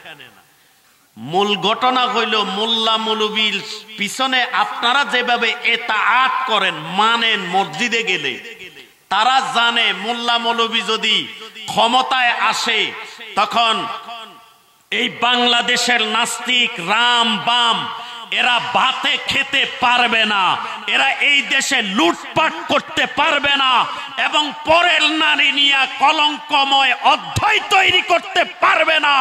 মূল ঘটনা হইল মোল্লা মৌলবীর পিছনে আপনারা যেভাবে এতাআত করেন, মানেন, মসজিদে গেলে তারা জানে মোল্লা মৌলবী যদি ক্ষমতায় আসে তখন এই বাংলাদেশের নাস্তিক রাম বাম এরা ভাতে খেতে পারবে না, এরা এই দেশে লুটপাট করতে পারবে না এবং পরের নারী নিয়ে কলঙ্কময় অধ্যায় তৈরি করতে পারবে না।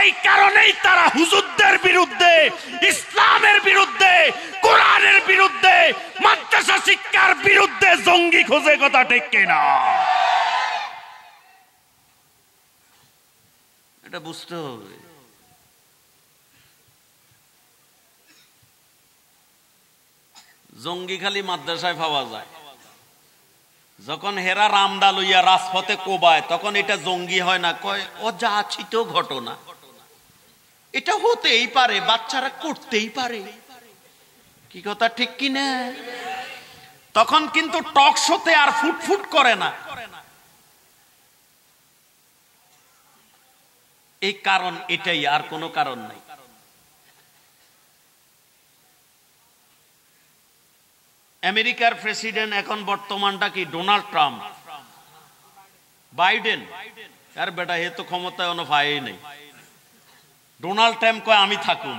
এই কারণেই তারা হুজুরদের বিরুদ্ধে, ইসলামের বিরুদ্ধে, কোরআনের বিরুদ্ধে, মাদ্রাসা শিক্ষার বিরুদ্ধে জঙ্গি খোঁজে। কথা ঠিক কিনা? এটা বুঝতে হবে। জঙ্গি খালি মাদ্রাসায় পাওয়া যায়। যখন হেরা রামদা লইয়া রাজপথে কোবায় তখন এটা জঙ্গি হয় না, কয় অযাচিত ঘটনা, এটা হতেই পারে, বাচ্চারা করতেই পারে। কি কথা ঠিক কি না? তখন কিন্তু টক শোতে আর ফুটফুট করে না। এই কারণ এটাই, আর কোনো কারণ নাই। আমেরিকার প্রেসিডেন্ট এখন বর্তমানটা কি? Donald Trump, Biden. আর বেটা হে তো ক্ষমতায় অন্য ভাই নেই। ডোনাল্ড ট্রাম্প কয় আমি থাকুম,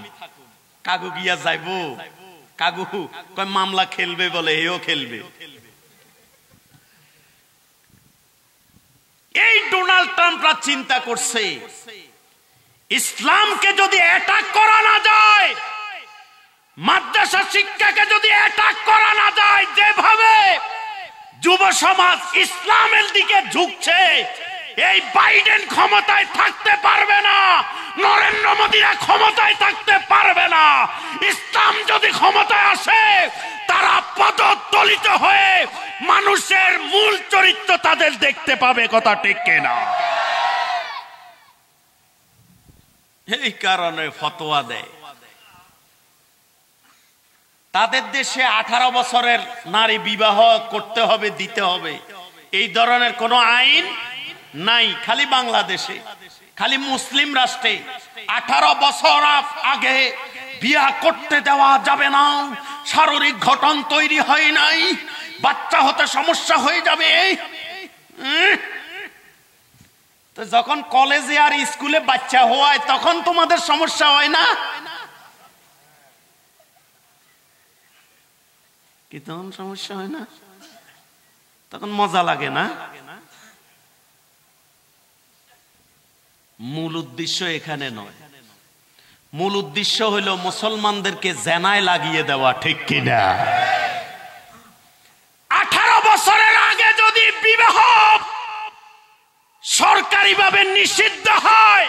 কাগু গিয়া যাইব, কাগু কয় মামলা খেলবে, বলে হেও খেলবে। এই ডোনাল্ড ট্রাম্পরা চিন্তা করছে ইসলামকে যদি অ্যাটাক করা না যায়, মাদ্রাসা শিক্ষাকে যদি অ্যাটাক করা না যায়, যেভাবে যুব সমাজ ইসলামের দিকে ঝুঁকছে, এই বাইডেন ক্ষমতায় থাকতে পারবে না, নরেন্দ্র মোদীরা ক্ষমতায় থাকতে পারবে না। ইসলাম যদি ক্ষমতায় আসে, তারা পদদলিত হয়ে মানুষের মূল চরিত্র তাদের দেখতে পাবে। কথা ঠিক কিনা? এই কারণে ফতোয়া দেয়। তাদের দেশে 18 বছরের নারী বিবাহ করতে হবে, দিতে হবে, এই ধরনের কোনো আইন নাই। খালি বাংলাদেশে, খালি মুসলিম রাষ্ট্রে 18 বছর আগে বিয়া করতে দেওয়া যাবে না, শারীরিক গঠন তৈরি হয় নাই, বাচ্চা হতে সমস্যা হয়ে যাবে। তো যখন কলেজে আর স্কুলে বাচ্চা হয় তখন তোমাদের সমস্যা হয় না? কি তখন সমস্যা হয় না? তখন মজা লাগে না? মূল উদ্দেশ্য এখানে নয়। মূল উদ্দেশ্য হলো মুসলমানদেরকে জেনায় লাগিয়ে দেওয়া। ঠিক কিনা? 18 বছরের আগে যদি বিবাহ সরকারিভাবে নিষিদ্ধ হয়,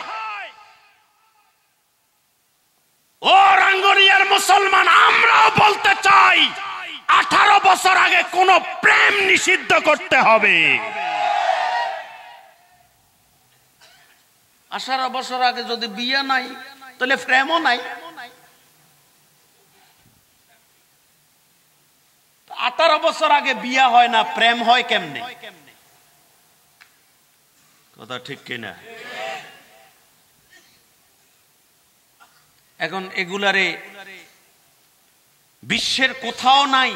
ও রাঙ্গুনিয়ার মুসলমান, আমরাও বলতে চাই 18 বছর আগে কোন প্রেম নিষিদ্ধ করতে হবে। 18 বছর আগে যদি বিয়ে নাই, তাহলে প্রেমও নাই। 18 বছর আগে বিয়ে হয় না, প্রেম হয় কেমনে? কথা ঠিক কিনা? এখন এগুলারে বিশ্বের কোথাও নাই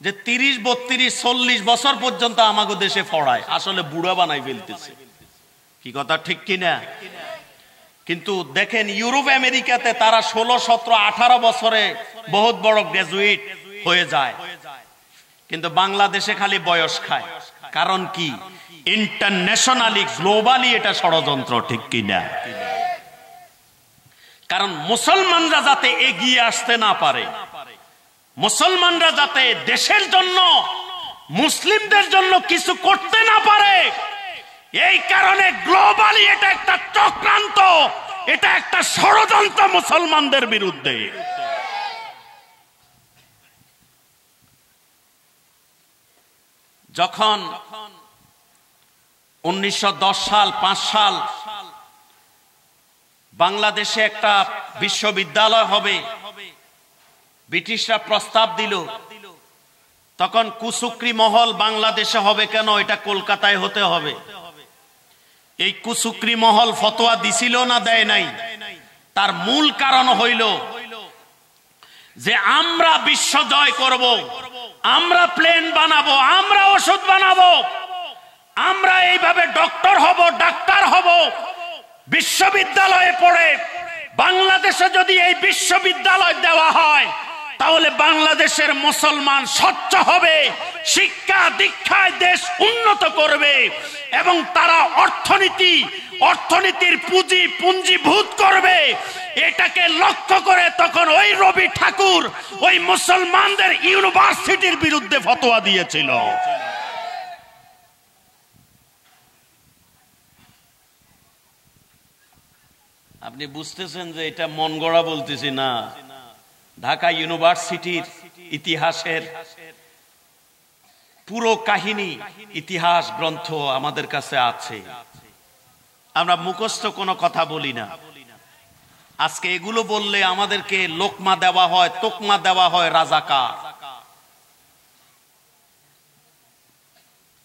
যে 30, 32, 40 বছর পর্যন্ত আমাগো দেশে পড়ায়। আসলে বুড়া বানাই ফেলতেছে। কি কথা ঠিক কিনা? কিন্তু দেখেন ইউরোপ আমেরিকাতে তারা 16, 17, 18 বছরে বহুত বড় গ্রাজুয়েট হয়ে যায়, কিন্তু বাংলাদেশে খালি বয়স খায়। কারণ কি? ইন্টারন্যাশনালি, গ্লোবালি এটা ষড়যন্ত্র। ঠিক কিনা? কারণ মুসলমানরা যাতে এগিয়ে আসতে না পারে, মুসলমানরা যাতে দেশের জন্য, মুসলিমদের জন্য কিছু করতে না পারে, এই কারণে গ্লোবালি এটা একটা চক্রান্ত, এটা একটা ষড়যন্ত্র মুসলমানদের বিরুদ্ধে। যখন 1910 সাল, 5 সাল বাংলাদেশে একটা বিশ্ববিদ্যালয় হবে, ব্রিটিশরা প্রস্তাব দিল, তখন কুচক্রী মহল বাংলাদেশে হবে কেন, এটা কলকাতায় হতে হবে। এই কুচক্রী মহল ফতোয়া দিছিল না দেয় নাই? তার মূল কারণ হইল যে আমরা বিশ্ব জয় করব, আমরা প্লেন বানাবো, আমরা ওষুধ বানাবো, আমরা এইভাবে ডক্টর হব, ডাক্তার হব। বিশ্ববিদ্যালয়ে পড়ে বাংলাদেশে যদি এই বিশ্ববিদ্যালয় দেওয়া হয়, তাহলে বাংলাদেশের মুসলমান স্বচ্ছ হবে, শিক্ষা দীক্ষায় দেশ উন্নত করবে, এবং তারা অর্থনীতির পুঞ্জীভূত করবে। এটাকে লক্ষ্য করে তখন ওই রবি ঠাকুর ওই মুসলমানদের ইউনিভার্সিটির বিরুদ্ধে ফতোয়া দিয়েছিল। আপনি বুঝতেছেন যে এটা মন গড়া বলতেছি না। ঢাকা ইউনিভার্সিটির ইতিহাসের পুরো কাহিনী, ইতিহাস গ্রন্থ আমাদের কাছে আছে। আমরা মুখস্থ কোনো কথা বলি না। আজকে এগুলো বললে আমাদেরকে লোকমা দেওয়া হয়, তোকমা দেওয়া হয় রাজাকার।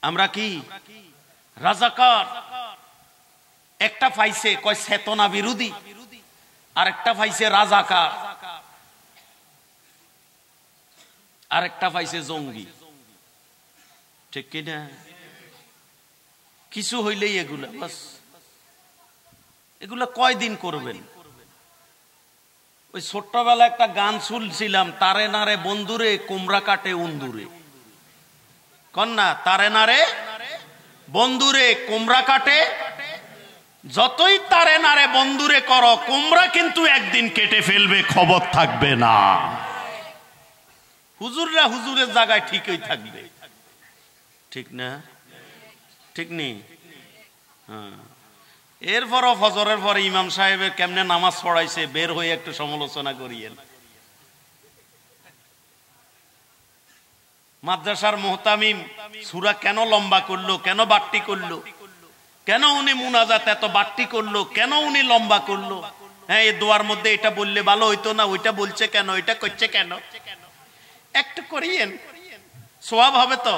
আমরা কি রাজাকার? একটা পাইছে কয় চেতনা বিরোধী, আর একটা পাইছে রাজাকার, আর একটা পাইছে জঙ্গি। ঠিক কিনা? কিছু হইলেই এগুলা বাস। এগুলা কয়দিন করবেন? ওই ছোট্টবেলা একটা গান শুনছিলাম, তারে নারে বন্ধুরে কুমড়া কাটে উন্দুরে। কন্যা, তারে নারে বন্ধুরে কুমড়া কাটে, যতই তারে নারে বন্ধুরে করো, কুমড়া কিন্তু একদিন কেটে ফেলবে, খবর থাকবে না। হুজুররা হুজুরের জায়গায় ঠিকই থাকবে। ঠিক না? ঠিক নেই? এরপরও ফজরের পরে ইমাম সাহেবের কেমনে নামাজ পড়াইছে বের হয়ে একটু সমালোচনা করিয়েন। মাদ্রাসার মুহতামিম সূরা কেন লম্বা করলো, কেন বাট্টি করলো, কেন উনি মুনাজাত এত বাট্টি করলো, কেন উনি লম্বা করলো? হ্যাঁ, এই দোয়ার মধ্যে এটা বললে ভালো হইতো না, ওইটা বলছে কেন, ওইটা করছে কেন? একটু করিয়েন, সওয়াব হবে তো।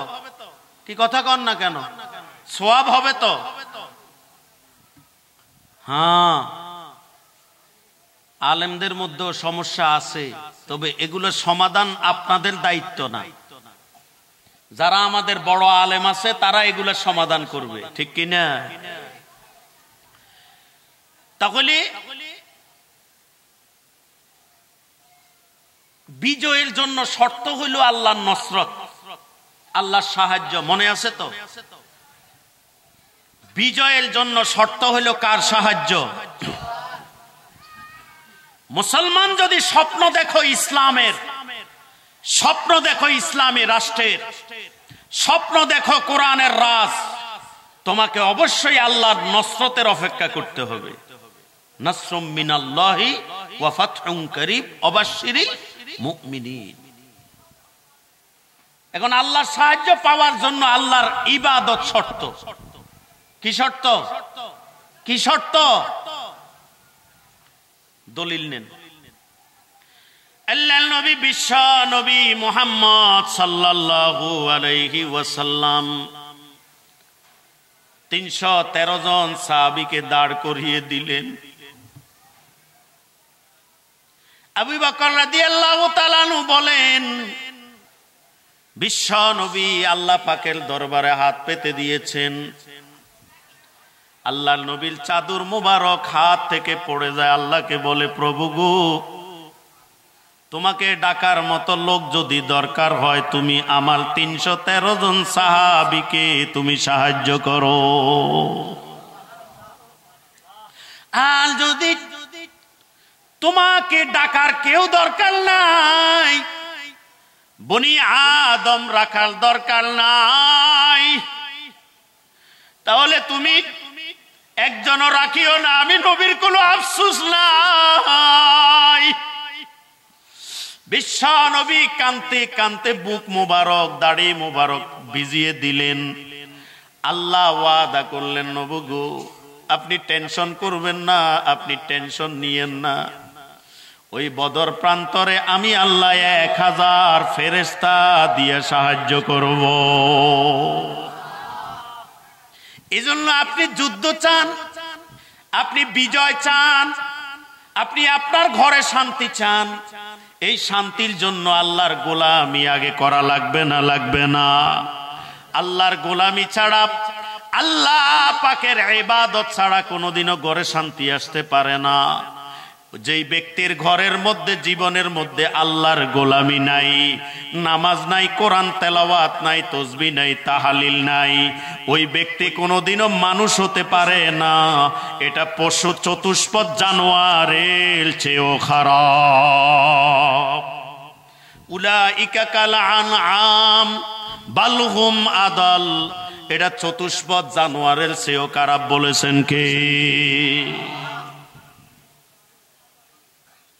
কি কথা কন না কেন? সওয়াব হবে তো। হ্যাঁ, আলেমদের মধ্যেও সমস্যা আছে, তবে এগুলো সমাধান আপনাদের দায়িত্ব না। যারা আমাদের বড় আলেম আছে তারা এগুলো সমাধান করবে, ঠিক কিনা? তাহলে বিজয়ের জন্য শর্ত হইল আল্লাহর নসরত, আল্লাহর সাহায্য। মনে আছে তো? বিজয়ের জন্য শর্ত হইল কার সাহায্য? মুসলমান যদি স্বপ্ন দেখো ইসলামের, স্বপ্ন দেখো ইসলামী রাষ্ট্রের, স্বপ্ন দেখো কোরআনের রাজ, তোমাকে অবশ্যই আল্লাহর নসরতের অপেক্ষা করতে হবে। নাসরুম মিনাল্লাহি ওয়া ফাতহুন করিব ওয়াবাশশিরিল মুমিনিন। এখন আল্লাহর সাহায্য পাওয়ার জন্য আল্লাহর ইবাদত শর্ত। কি শর্ত? কি শর্ত? দলিল নেন। আল্লাহর নবী, বিশ্ব নবী মুহাম্মদ সাল্লাল্লাহু আলাইহি ওয়াসাল্লাম 313 জন সাহাবীকে দাঁড় করিয়ে দিলেন। আবু বকর রাদিয়াল্লাহু তাআলা আনহু বলেন, বিশ্ব নবী আল্লাহ পাকের দরবারে হাত পেতে দিয়েছেন। আল্লাহর নবীর চাদর মুবারক হাত থেকে পড়ে যায়। আল্লাহকে বলে, প্রভু গো, তোমাকে ডাকার মতো লোক যদি দরকার হয়, তুমি আমার 313 জন সাহাবীকে তুমি সাহায্য করো। আর যদি তোমাকে ডাকার কেউ দরকার নাই, বনি আদম রাখার দরকার নাই, তাহলে তুমি একজনও রাখিও না, আমি নবীর কোনো আফসোস নাই। বিশ্ব নবী কানতে কানতে বুক মুবারক, দাড়ি মুবারক ভিজিয়ে দিলেন। আল্লাহ ওয়াদা করলেন, নবী গো, আপনি টেনশন করবেন না, আপনি টেনশন নিয়েন না। ওই বদর প্রান্তরে আমি আল্লাহ 1000 ফেরেশতা দিয়ে সাহায্য করব। এজন্য আপনি যুদ্ধ চান, আপনি বিজয় চান, আপনি আপনার ঘরে শান্তি চান, এই শান্তির জন্য আল্লাহর গোলামি আগে করা লাগবে না? লাগবে না? আল্লাহর গোলামি ছাড়া, আল্লাহ পাকের ইবাদত ছাড়া কোনোদিনও ঘরে শান্তি আসতে পারে না। যেই ব্যক্তির ঘরের মধ্যে, জীবনের মধ্যে আল্লাহর গোলামি নাই, নামাজ নাই, কোরআন তেলাওয়াত নাই, তাসবিহ নাই, তাহলিল নাই, ওই ব্যক্তি কোনোদিনও মানুষ হতে পারে না। এটা পশু চতুষ্পদ জানোয়ারের চেয়েও খারাপ। উলাইকা কাল আনআম বাল হুম আদাল। এটা চতুষ্পদ জানোয়ারের চেয়েও খারাপ বলেছেন কে?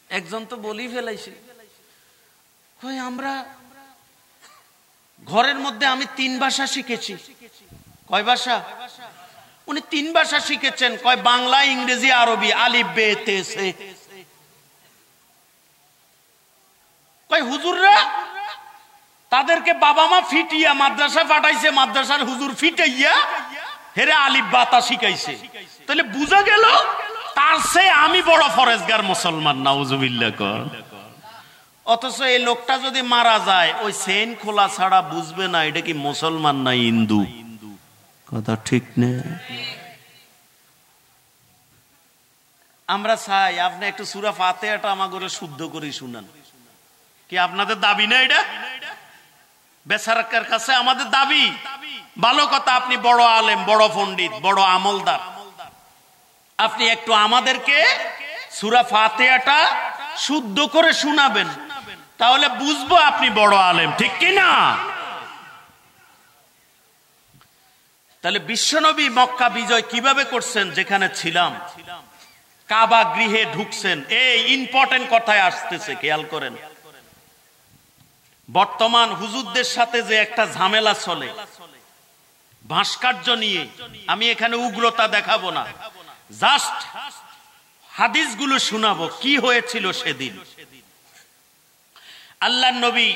একজন তো বলি ফেলাইছে, কই আমরা ঘরের মধ্যে আমি 3 ভাষা শিখেছি। কয় ভাষা? উনি 3 ভাষা শিখেছেন। কয় বাংলা, ইংরেজি, আরবি, আলিফ বে তে সে। কয় হুজুররা তাদেরকে বাবা মা ফিটিয়া মাদ্রাসা পাঠাইছে, মাদ্রাসার হুজুর ফিটাইয়া হেরে আলিফ বাতা শিখাইছে। তাহলে বুঝা গেল তার চেয়ে আমি বড় ফরেজগার মুসলমান। নাউজুবিল্লাহ কর। অথচ এই লোকটা যদি মারা যায়, ওই চেইন খোলা ছাড়া বুঝবে না এটা কি মুসলমান না হিন্দু। কথা ঠিক না? আমরা চাই আপনি একটু সূরা ফাতিহাটা আমাদের শুদ্ধ করে শুনান। কি আপনাদের দাবি না এটা? বেচারার কাছে আমাদের দাবি। ভালো কথা, আপনি বড় আলেম, বড় পণ্ডিত, বড় আমলদার, আপনি একটু আমাদেরকে সূরা ফাতিহাটা শুদ্ধ করে শোনাবেন, তাহলে বুঝবো আপনি বড় আলেম, ঠিক কি না? তাহলে বিশ্বনবী মক্কা বিজয় কিভাবে করছেন? যেখানে ছিলাম, কাবা গৃহে ঢুকছেন। এই ইম্পর্টেন্ট কথায় আসতেছে, খেয়াল করেন। বর্তমান হুজুরদের সাথে যে একটা ঝামেলা চলে ভাস্কর্য নিয়ে, আমি এখানে উগ্রতা দেখাবো না, জাস্ট হাদিসগুলো শোনাবো কি হয়েছিল সেদিন। আল্লাহর নবী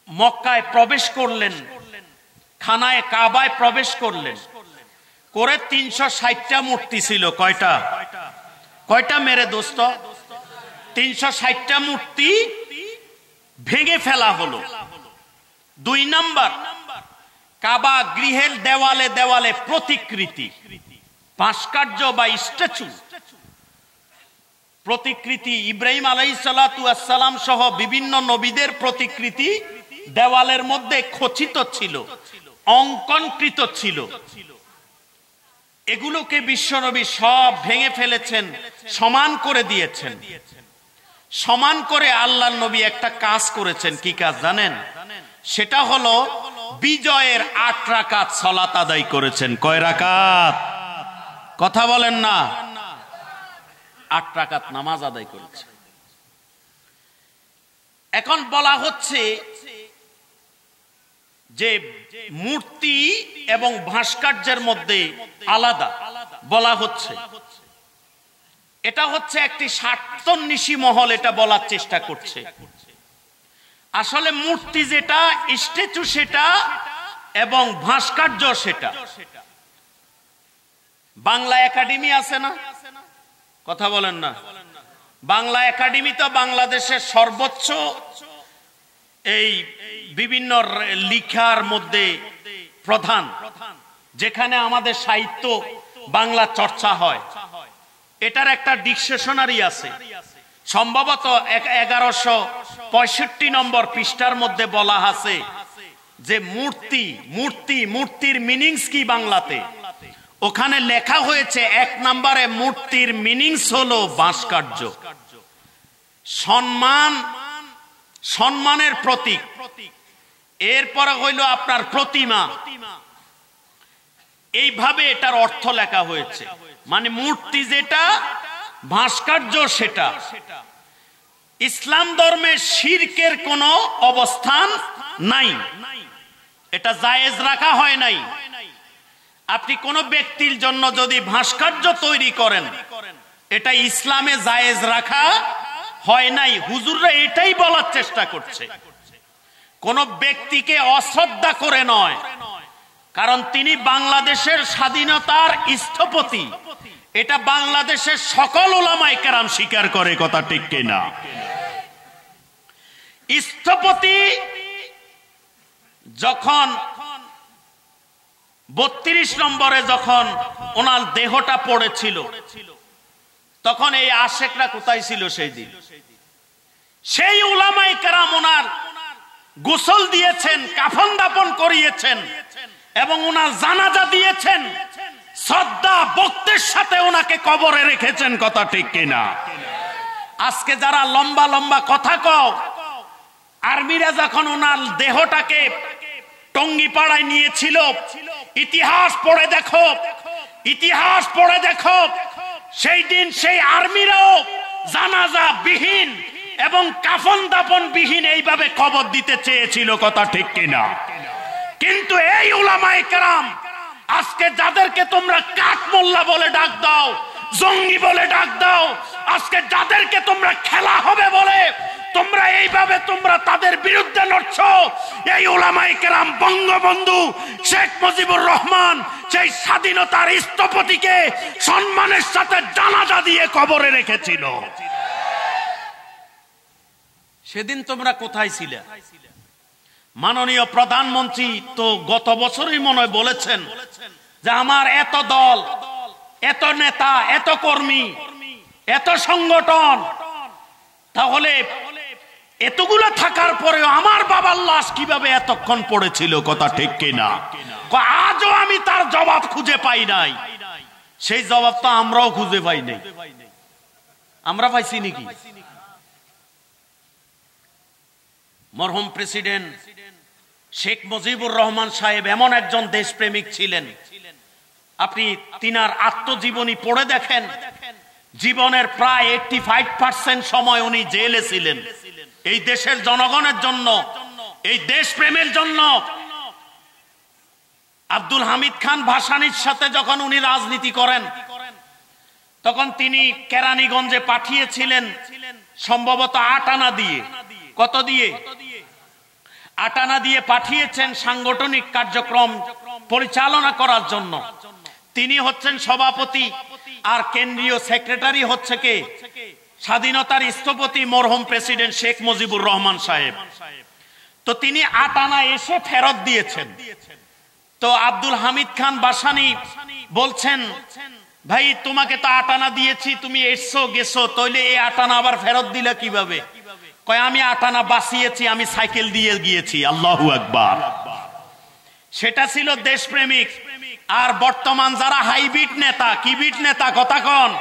মক্কায় প্রবেশ করলেন, খানায় কাবায় প্রবেশ করলেন, করে 360টা মূর্তি ছিল। কয়টা? কয়টা মেরে দোস্ত? 360টা মূর্তি ভেঙে ফেলা হলো। 2 নাম্বার, কাবা গৃহের দেওয়ালে দেওয়ালে প্রতিকৃতি, ভাস্কর্য বা স্ট্যাচু, প্রতিকৃতি, ইব্রাহিম আলাইহিসসালাতু ওয়াসসালাম সহ বিভিন্ন নবীদের প্রতিকৃতি দেওয়ালের মধ্যে খচিত ছিল, অঙ্কনকৃত ছিল। এগুলোকে বিশ্বনবী সব ভেঙে ফেলেছেন, সমান করে দিয়েছেন। সমান করে আল্লাহর নবী একটা কাজ করেছেন। কি কাজ জানেন? সেটা হলো বিজয়ের 8 রাকাত সালাত আদায় করেছেন। কয় রাকাত? কথা বলেন না। 8 রাকাত নামাজ আদায় করেছেন। এখন বলা হচ্ছে যে মূর্তি এবং ভাস্কর্যের মধ্যে আলাদা বলা হচ্ছে। এটা হচ্ছে একটি স্বার্থন্বেষী মহল এটা বলার চেষ্টা করছে। আসলে মূর্তি যেটা, স্ট্যাচু সেটা, এবং ভাস্কর্য সেটা। বাংলা একাডেমি আছে না? কথা বলেন না। বাংলা একাডেমি তো বাংলাদেশের সর্বোচ্চ এই বিভিন্ন লেখার মধ্যে প্রধান, যেখানে আমাদের সাহিত্য বাংলা চর্চা হয়। এটার একটা ডিকশনারি আছে, সম্ভবত 1165 নম্বর পৃষ্ঠার মধ্যে বলা আছে যে মূর্তির মিনিংস কি বাংলাতে। ওখানে লেখা হয়েছে 1 নম্বরে মূর্তির মিনিংস হলো ভাস্কর্য, সম্মানের প্রতীক। এরপরে হইল আপনার প্রতিমা। এইভাবে এটার অর্থ লেখা হয়েছে। মানে মূর্তি যেটা, ভাস্কর্য সেটা। ইসলাম ধর্মে শিরকের কোনো অবস্থান নাই, এটা জায়েজ রাখা হয় নাই। আপনি কোন ব্যক্তির জন্য যদি ভাস্কর্য তৈরি করেন, এটা ইসলামে জায়েজ রাখা হয় নাই। হুজুররা এটাই বলার চেষ্টা করছে, কোন ব্যক্তিকে অশ্রদ্ধা করে নয়, কারণ তিনি বাংলাদেশের স্বাধীনতার স্থপতি। এটা বাংলাদেশের সকল উলামায়ে কেরাম স্বীকার করে। কথা ঠিক কিনা? স্থপতি যখন 32 নম্বরে যখন ওনার দেহটা পড়েছিল, তখন এই আশেকরা কোথায় ছিল সেই দিন? সেই উলামায়ে কেরাম ওনার গোসল দিয়েছেন, কাফন দাফন করিয়েছেন এবং ওনার জানাজা দিয়েছেন, শ্রদ্ধা ভক্তির সাথে ওনাকে কবরে রেখেছেন। কথা ঠিক কিনা? আজকে যারা লম্বা লম্বা কথা কও, আর্মিরা যখন ওনার দেহটাকে টঙ্গিপাড়ায় নিয়েছিল, ইতিহাস পড়ে দেখো, ইতিহাস পড়ে দেখো, সেই দিন সেই আর্মিরাও জানাজা বিহীন এবং কাফন দাফন বিহীন এইভাবে কবর দিতে চেয়েছিল। কথা ঠিক কিনা? কিন্তু এই উলামায়ে কেরাম আজকে যাদেরকে তোমরা কাঠমোল্লা বলে ডাক দাও, জঙ্গি বলে ডাক দাও, আজকে যাদেরকে তোমরা খেলা হবে বলে তোমরা এইভাবে তোমরা তাদের বিরুদ্ধে লড়ছো, এই উলামায়ে কেরাম বঙ্গবন্ধু শেখ মুজিবুর রহমান সেই স্বাধীনতার স্থপতিকে সম্মানের সাথে জানাজা দিয়ে কবরে রেখেছিল। সেদিন তোমরা কোথায় ছিলে? মাননীয় প্রধানমন্ত্রী তো গত বছরই মনে হয় বলেছেন যে আমার এত দল, এত নেতা, এত কর্মী, এত সংগঠন, তাহলে এতগুলো থাকার পরেও আমার বাবার লাশ কিভাবে এতক্ষণ পড়েছিল? কথা ঠিক কিনা? আজও আমি তার জবাব খুঁজে পাই নাই। সেই জবাব তো আমরাও খুঁজে পাই নাই। আমরা পাইছি নাকি? মরহুম প্রেসিডেন্ট শেখ মুজিবুর রহমান সাহেব এমন একজন দেশপ্রেমিক ছিলেন, আপনি তিনার আত্মজীবনী পড়ে দেখেন, জীবনের প্রায় 85% সময় উনি জেলে ছিলেন এই দেশের জনগণের জন্য, এই দেশপ্রেমের জন্য। আব্দুল হামিদ খান ভাসানীর সাথে যখন উনি রাজনীতি করেন, তখন তিনি কেরানীগঞ্জে পাঠিয়েছিলেন সম্ভবত 8 আনা দিয়ে। কত দিয়ে? 8 আনা দিয়ে পাঠিয়েছেন সাংগঠনিক কার্যক্রম পরিচালনা করার জন্য। তিনি হচ্ছেন সভাপতি, আর কেন্দ্রীয় সেক্রেটারি হচ্ছে কে? স্বাধীনতার স্থপতি মরহুম প্রেসিডেন্ট শেখ মুজিবুর রহমান সাহেব। তো তিনি 8 আনা এসে ফেরত দিয়েছেন। তো আব্দুল হামিদ খান ভাসানী বলছেন, ভাই তোমাকে তো 8 আনা দিয়েছি, তুমি এসছো গেছো, তাইলে এই 8 আনা আবার ফেরত দিলে কিভাবে? কয় আমি 8 আনা বাঁচিয়েছি, আমি সাইকেল দিয়ে গিয়েছি। আল্লাহু আকবার। সেটা ছিল দেশপ্রেমিক। আর বর্তমান যারা হাইব্রিড নেতা, কি বিট নেতা, কথা কন,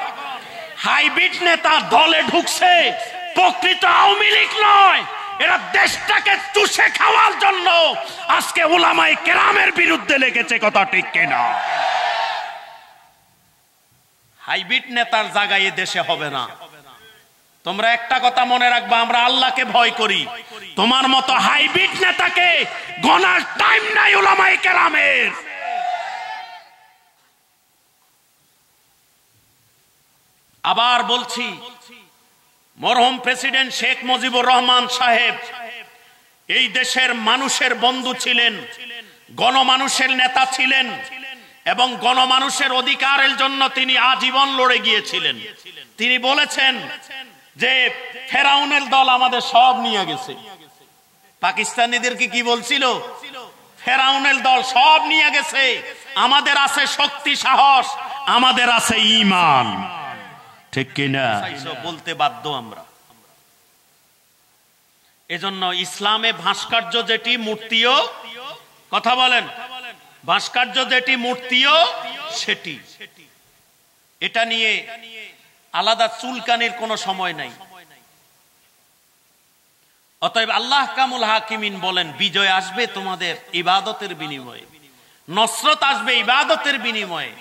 হাইব্রিড নেতা দলে ঢুকছে, প্রকৃত আওয়ামী লীগ নয়, এরা দেশটাকে চুষে খাওয়ার জন্য আজকে উলামায়ে কেরামের বিরুদ্ধে লেগেছে। কথা ঠিক কিনা? হাইব্রিড নেতার জায়গায় এ দেশে হবে না। তোমরা একটা কথা মনে রাখবা, আমরা আল্লাহকে ভয় করি, তোমার মতো হাইব্রিড নেতাকে গনার টাইম নাই উলামায়ে কেরামের। আবার বলছি, মরহুম প্রেসিডেন্ট শেখ মুজিবুর রহমান সাহেব এই দেশের মানুষের বন্ধু ছিলেন, গণমানুষের নেতা ছিলেন, এবং গণমানুষের অধিকারের জন্য তিনি আজীবন লড়ে গিয়েছিলেন। তিনি বলেছেন যে ফেরাউনের দল আমাদের সব নিয়ে গেছে। পাকিস্তানিদেরকে কি বলছিল? ফেরাউনের দল সব নিয়ে গেছে, আমাদের আছে শক্তি, সাহস, আমাদের আছে ঈমান। ঠিক কিনা? বলতে বাধ্য আমরা। এজন্য ইসলামে ভাস্কর্য যেটি, মূর্তিও, কথা বলেন, ভাস্কর্য যেটি, মূর্তিও সেটি। এটা নিয়ে আলাদা চুলকানির কোনো সময় নাই। অতএব আল্লাহ কামুল হাকিমিন বলেন, বিজয় আসবে তোমাদের ইবাদতের বিনিময়ে, নসরত আসবে ইবাদতের বিনিময়ে,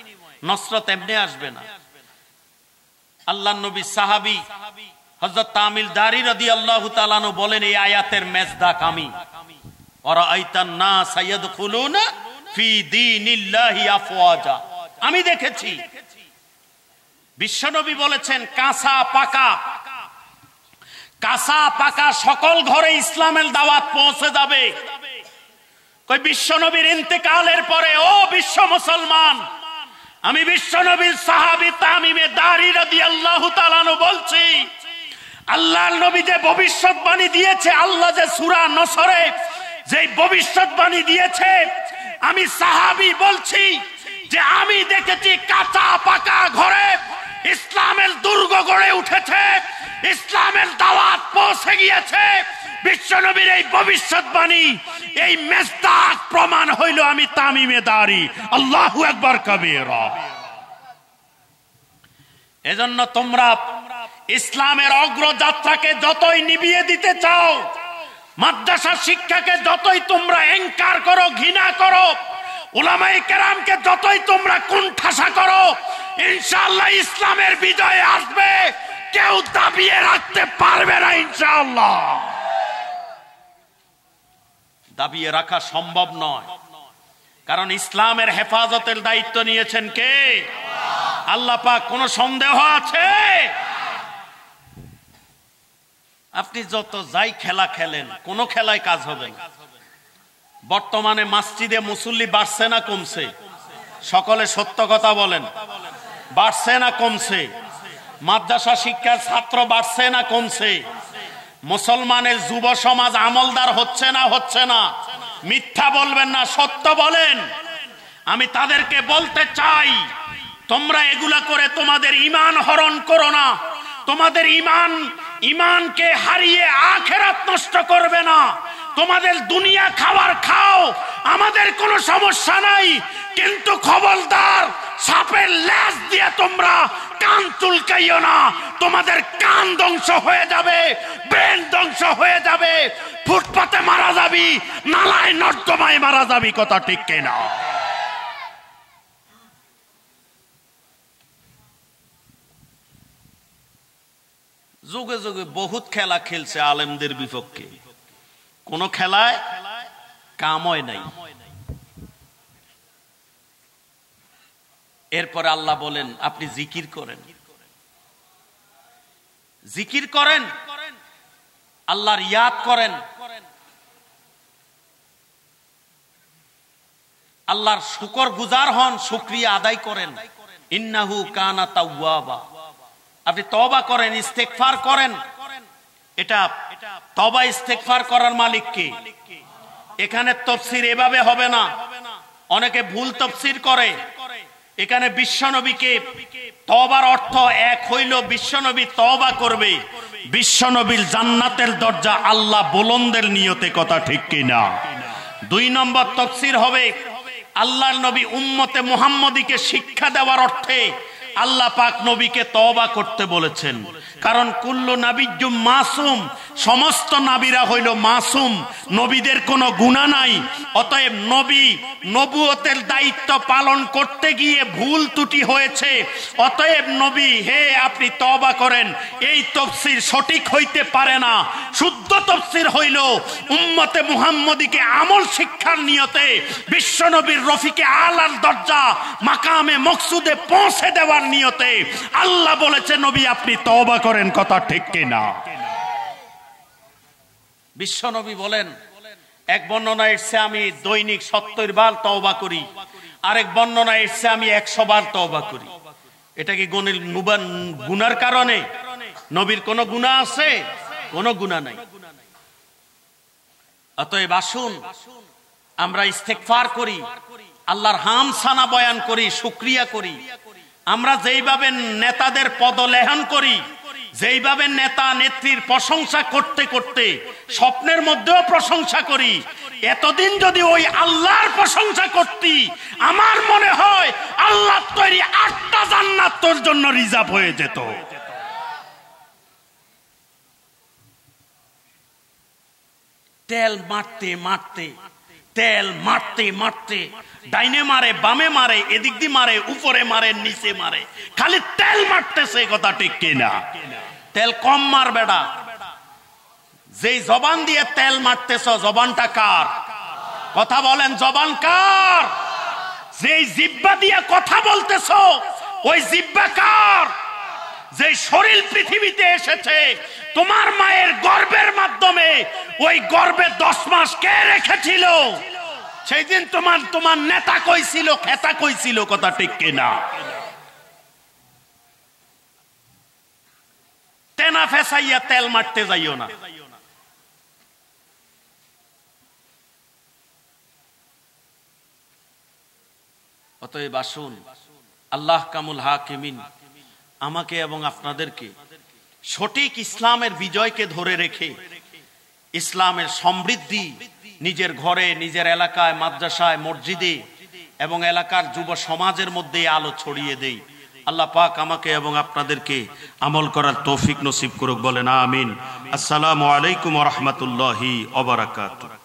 নসরত এমনি আসবে না। আল্লাহ নবী সাহাবী হযরত তামিলদারি রাদিয়াল্লাহু তাআলা আনহু বলেন, এই আয়াতের মেজদাক আমি, ওয়ারাআইতান নাস ইয়াদখুলুনা ফি দীনিল্লাহি আফওয়াজা, আমি দেখেছি। বিশ্বনবী বলেছেন, কাঁচা পাকা, কাঁচা পাকা সকল ঘরে ইসলামের দাওয়াত পৌঁছে যাবে। কই বিশ্বনবীর ইন্তেকালের পরে, ও বিশ্ব মুসলমান, আমি বিশ্বনবীর সাহাবী তামিমে দারি রাদিয়াল্লাহু তাআলা আনহু বলছি, আল্লাহর নবী যে ভবিষ্যৎবাণী দিয়েছে, আল্লাহ যে সূরা নসরে যে ভবিষ্যৎবাণী দিয়েছে, আমি সাহাবী বলছি যে আমি দেখেছি কাঁচা পাকা ঘরে ইসলামের দুর্গ গড়ে উঠেছে, ইসলামের দাওয়াত পৌঁছে গিয়েছে। বিশ্বনবীর এই ভবিষ্যৎবাণী, এই মেজদাক প্রমাণ হইল আমি তামিমে দারি। আল্লাহু আকবার কবীরা। এজন্য তোমরা ইসলামের অগ্রযাত্রাকে যতই নিভিয়ে দিতে চাও, মাদ্রাসা শিক্ষাকে যতই তোমরা এনকার করো, ঘৃণা করো, উলামায়ে কেরামকে যতই তোমরা কুণ্ঠাসা করো, ইনশাআল্লাহ ইসলামের বিজয় আসবে, কেউ দাবিয়ে রাখতে পারবে না ইনশাআল্লাহ। দাবিয়ে রাখা সম্ভব নয়, কারণ ইসলামের হেফাজতের দায়িত্ব নিয়েছেন কে? আল্লাহ পাক। কোনো সন্দেহ আছে? আপনি যত যাই খেলা খেলেন, কোন খেলায় কাজ হবে না। বর্তমানে মসজিদে মুসল্লি বাড়ছে না কমছে? সকলে সত্য কথা বলেন, বাড়ছে না কমছে? মাদ্রাসা শিক্ষার ছাত্র বাড়ছে না কমছে? মুসলমানের যুব সমাজ আমলদার হচ্ছে না হচ্ছে না? মিথ্যা বলবেন না, সত্য বলেন। আমি তাদেরকে বলতে চাই, তোমরা এগুলা করে তোমাদের ঈমান হরণ করো না। তোমাদের ঈমানকে হারিয়ে আখিরাত নষ্ট করবে না। তোমাদের দুনিয়া খাবার খাও, আমাদের কোনো সমস্যা নাই, কিন্তু খবরদার সাপের লেজ দিয়ে তোমরা কান চুলকাইও না, তোমাদের কান ধ্বংস হয়ে যাবে, ব্রেন ধ্বংস হয়ে যাবে, ফুটপাতে মারা যাবি, নালায় নর্দমায় মারা যাবি। কথা ঠিক কিনা? যুগে যুগে বহুত খেলা খেলছে আলেমদের বিপক্ষে, কোন খেলায় কাম হয় নাই। এরপরে আল্লাহ বলেন আপনি জিকির করেন, জিকির করেন, আল্লাহর ইয়াদ করেন, আল্লাহর শুকর গুজার হন, শুকরিয়া আদায় করেন। ইন্নাহু কানা তাওয়াবা, আপনি তওবা করেন, ইস্তেগফার করেন। এটা তওবা ইস্তেগফার করার মালিক কে? এখানে তাফসীর এভাবে হবে না, অনেকে ভুল তাফসীর করে। এখানে বিশ্বনবীকে তওবার অর্থ এক হইল বিশ্বনবী তওবা করবে, বিশ্বনবীর জান্নাতের দরজা আল্লাহ বুলন্দের নিয়তে। কথা ঠিক কিনা? 2 নম্বর তাফসীর হবে আল্লাহর নবী উম্মতে মুহাম্মদীকে শিক্ষা দেওয়ার অর্থে আল্লাহ পাক নবীকে তওবা করতে বলেছেন। কারণ কুল্লু নাবিয়্যুম মাসুম, সমস্ত নবীরা হইল মাসুম, নবীদের কোনো গুনাহ নাই। অতএব নবী নবুয়তের দায়িত্ব পালন করতে গিয়ে ভুল ত্রুটি হয়েছে, অতএব নবী হে আপনি তওবা করেন। এই তাফসীর সঠিক হইতে পারে না। শুদ্ধ তাফসীর হইল উম্মতে মুহাম্মদীকে আমল শিক্ষার নিয়তে বিশ্বনবীর রফিকে আলার দরজা মাকামে মকসুদে পৌঁছে দেওয়ার নিয়তে আল্লাহ বলেছে নবী আপনি তওবা করেন। কথা ঠিক কিনা? বিশ্বনবী বলেন, এক বর্ণনা এসেছে আমি দৈনিক 70 বার তওবা করি, আরেক বর্ণনা এসেছে আমি 100 বার তওবা করি। এটা কি গুনার কারণে? নবীর কোন গুনাহ আছে? কোন গুনাহ নাই। অতএব আসুন আমরা ইস্তেগফার করি, আল্লাহর হামসানা বয়ান করি, শুকরিয়া করি। আমরা যেইভাবে নেতাদের পদলেহন করি, যেইভাবে নেতা নেত্রীর প্রশংসা করতে করতে স্বপ্নের মধ্যেও প্রশংসা করি, এতদিন যদি ওই আল্লাহর প্রশংসা করতি, আমার মনে হয় আল্লাহর তৈরি 8টা জান্নাত তোর জন্য রিজার্ভ হয়ে যেত। তেল মারতে মারতে, তেল মারতে মারতে, ডাইনে মারে, বামে মারে, এদিক দিয়ে মারে, উপরে মারে, নিচে মারে, খালি তেল মারতেছে। কথা ঠিক কিনা? তেল কম মার বেটা। যেই জবান দিয়ে তেল মারতেছ, জবানটা কার? কথা বলেন, জবান কার? যেই জিহ্বা দিয়ে কথা বলতেছ, ওই জিহ্বা কার? যে শরীর পৃথিবীতে এসেছে তোমার মায়ের গর্ভের মাধ্যমে, ওই গর্ভে 10 মাস কে রেখেছিল? সেই দিন তোমার নেতা কইছিল, খেতা কইছিল। কথা ঠিক কিনা? তেনা ফেসাইয়া তেল মারতে যাইও না। অতএব আসুন আল্লাহ কামুল হাকিমিন আমাকে এবং আপনাদেরকে সঠিক ইসলামের বিজয়কে ধরে রেখে ইসলামের সমৃদ্ধি নিজের ঘরে, নিজের এলাকায়, মাদ্রাসায়, মসজিদে এবং এলাকার যুব সমাজের মধ্যে আলো ছড়িয়ে দেই। আল্লাহ পাক আমাকে এবং আপনাদেরকে আমল করার তৌফিক নসিব করুক। বলেন আমিন। আসসালামু আলাইকুম ওয়া রাহমাতুল্লাহি ওয়া বারাকাতুহু।